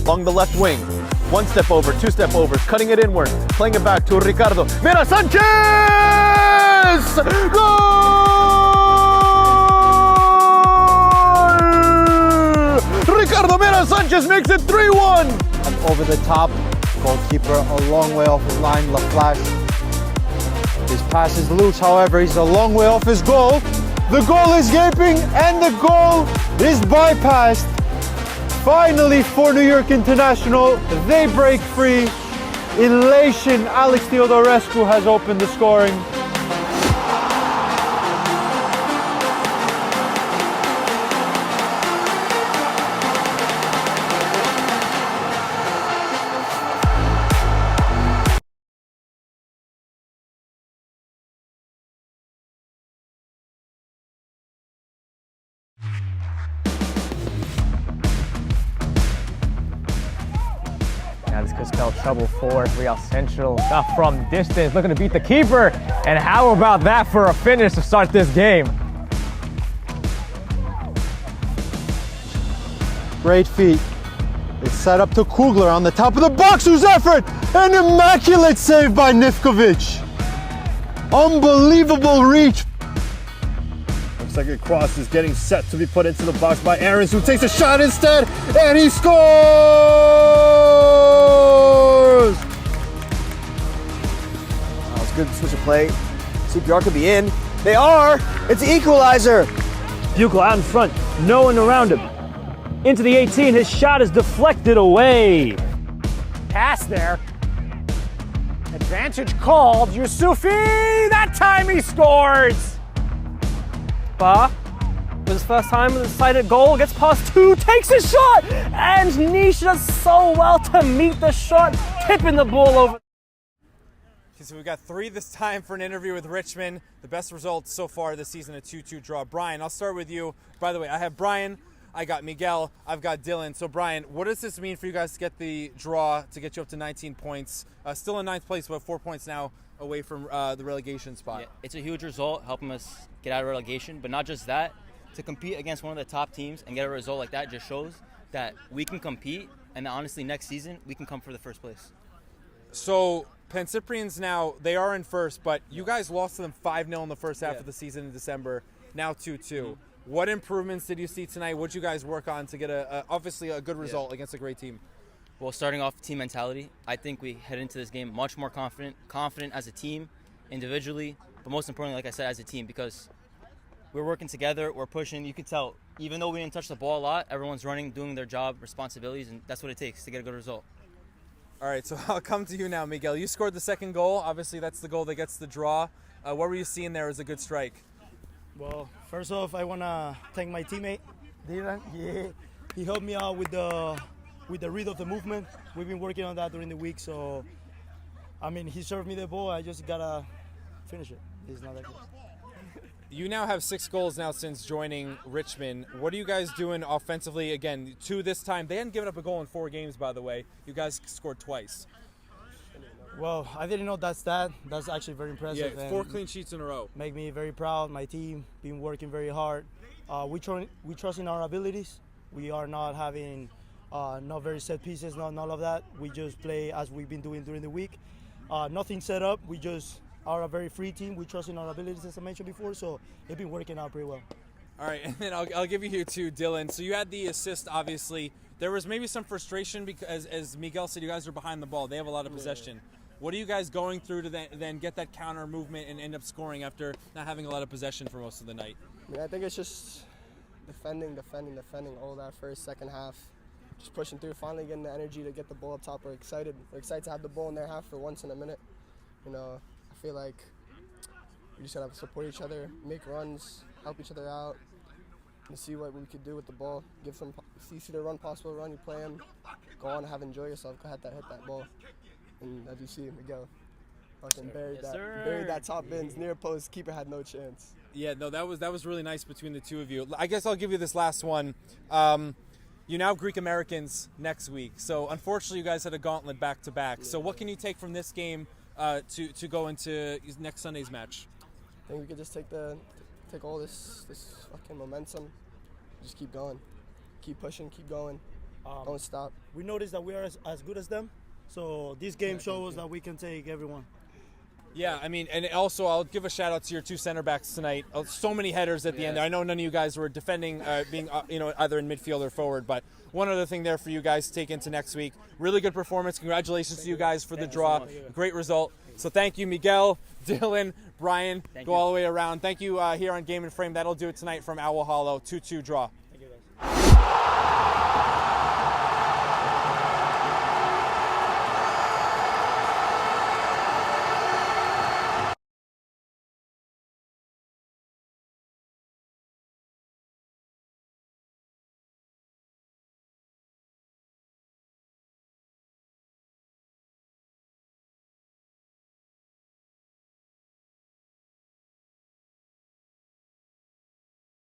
Along the left wing. 1 step over, 2 step overs, cutting it inward, playing it back to Ricardo. Mira Sanchez! Goal! Ricardo Mira Sanchez makes it 3-1! Over the top, goalkeeper a long way off his line, LaFlash. His pass is loose, however, he's a long way off his goal. The goal is gaping and the goal is bypassed. Finally for New York International, they break free. Elation, Alex Theodorescu has opened the scoring. Now this could spell trouble for Real Central. Not from distance, looking to beat the keeper. And how about that for a finish to start this game? Great feet. It's set up to Kugler on the top of the box, whose effort! An immaculate save by Nivkovic. Unbelievable reach. Looks like a cross is getting set to be put into the box by Aarons, who takes a shot instead, and he scores! That was good switch of play. CPR could be in. They are! It's the equalizer! Buchel out in front, no one around him. Into the 18, his shot is deflected away. Pass there. Advantage called. Yusufi, that time he scores. Ba, with his first time with a sighted goal, gets past 2, takes a shot, and Nish does so well to meet the shot, tipping the ball over. Okay, so we've got 3 this time for an interview with Richmond. The best results so far this season, a 2-2 draw. Brian, I'll start with you. By the way, I have Brian, I got Miguel, I've got Dylan. So Brian, what does this mean for you guys to get the draw, to get you up to 19 points? Still in 9th place, but 4 points now away from the relegation spot. Yeah, it's a huge result, helping us get out of relegation. But not just that, to compete against one of the top teams and get a result like that just shows that we can compete, and that honestly next season we can come for the first place. So Pancyprians now, they are in first, but you guys lost to them 5-0 in the first half of the season in December, now 2-2. What improvements did you see tonight? What did you guys work on to get obviously a good result against a great team? Well, starting off team mentality, I think we head into this game much more confident as a team, individually, but most importantly, like I said, as a team, because we're working together, we're pushing. You can tell, even though we didn't touch the ball a lot, everyone's running, doing their job, responsibilities, and that's what it takes to get a good result. All right, so I'll come to you now, Miguel. You scored the second goal. Obviously, that's the goal that gets the draw. What were you seeing there as a good strike? Well, first off, I want to thank my teammate, Dylan. Yeah, he helped me out with the read of the movement. We've been working on that during the week, so, I mean, he served me the ball. I just got to finish it. It's not that close. You now have 6 goals now since joining Richmond. What are you guys doing offensively? Again, 2 this time. They hadn't given up a goal in 4 games, by the way. You guys scored twice. Well, I didn't know that's that. That's actually very impressive. Yeah, 4 clean sheets in a row. Make me very proud. My team been working very hard. We trust in our abilities. We are not having not very set pieces, none of that. We just play as we've been doing during the week. Nothing set up. We just are a very free team. We trust in our abilities, as I mentioned before, so it's been working out pretty well. All right, and then I'll give you to Dylan. So you had the assist, obviously. There was maybe some frustration because, as Miguel said, you guys are behind the ball. They have a lot of possession. What are you guys going through to then get that counter movement and end up scoring after not having a lot of possession for most of the night? I think it's just defending all that first, second half. Just pushing through, finally getting the energy to get the ball up top. We're excited. We're excited to have the ball in their half for once in a minute. You know, I feel like we just gotta support each other, make runs, help each other out. and see what we could do with the ball. Give some, see the run, possible run, you play him, go on and have enjoy yourself, go hit that ball. And as you see, Miguel fucking buried that top bins near post, keeper had no chance. Yeah, no, that was really nice between the two of you. I guess I'll give you this last one. You now have Greek Americans next week, so unfortunately you guys had a gauntlet back to back. So what can you take from this game to go into next Sunday's match? I think we could just take all this fucking momentum, just keep going, keep pushing, keep going, don't stop. We noticed that we are as good as them, so this game shows that we can take everyone. Yeah, I mean, and also I'll give a shout out to your two center backs tonight. So many headers at the end. I know none of you guys were defending, being either in midfield or forward, but one other thing there for you guys to take into next week. Really good performance. Congratulations to you guys for the draw. Great result. So thank you, Miguel, Dylan, Brian. Go all the way around. Thank you here on Game and Frame. That'll do it tonight from Owl Hollow. 2-2 draw. Thank you, guys.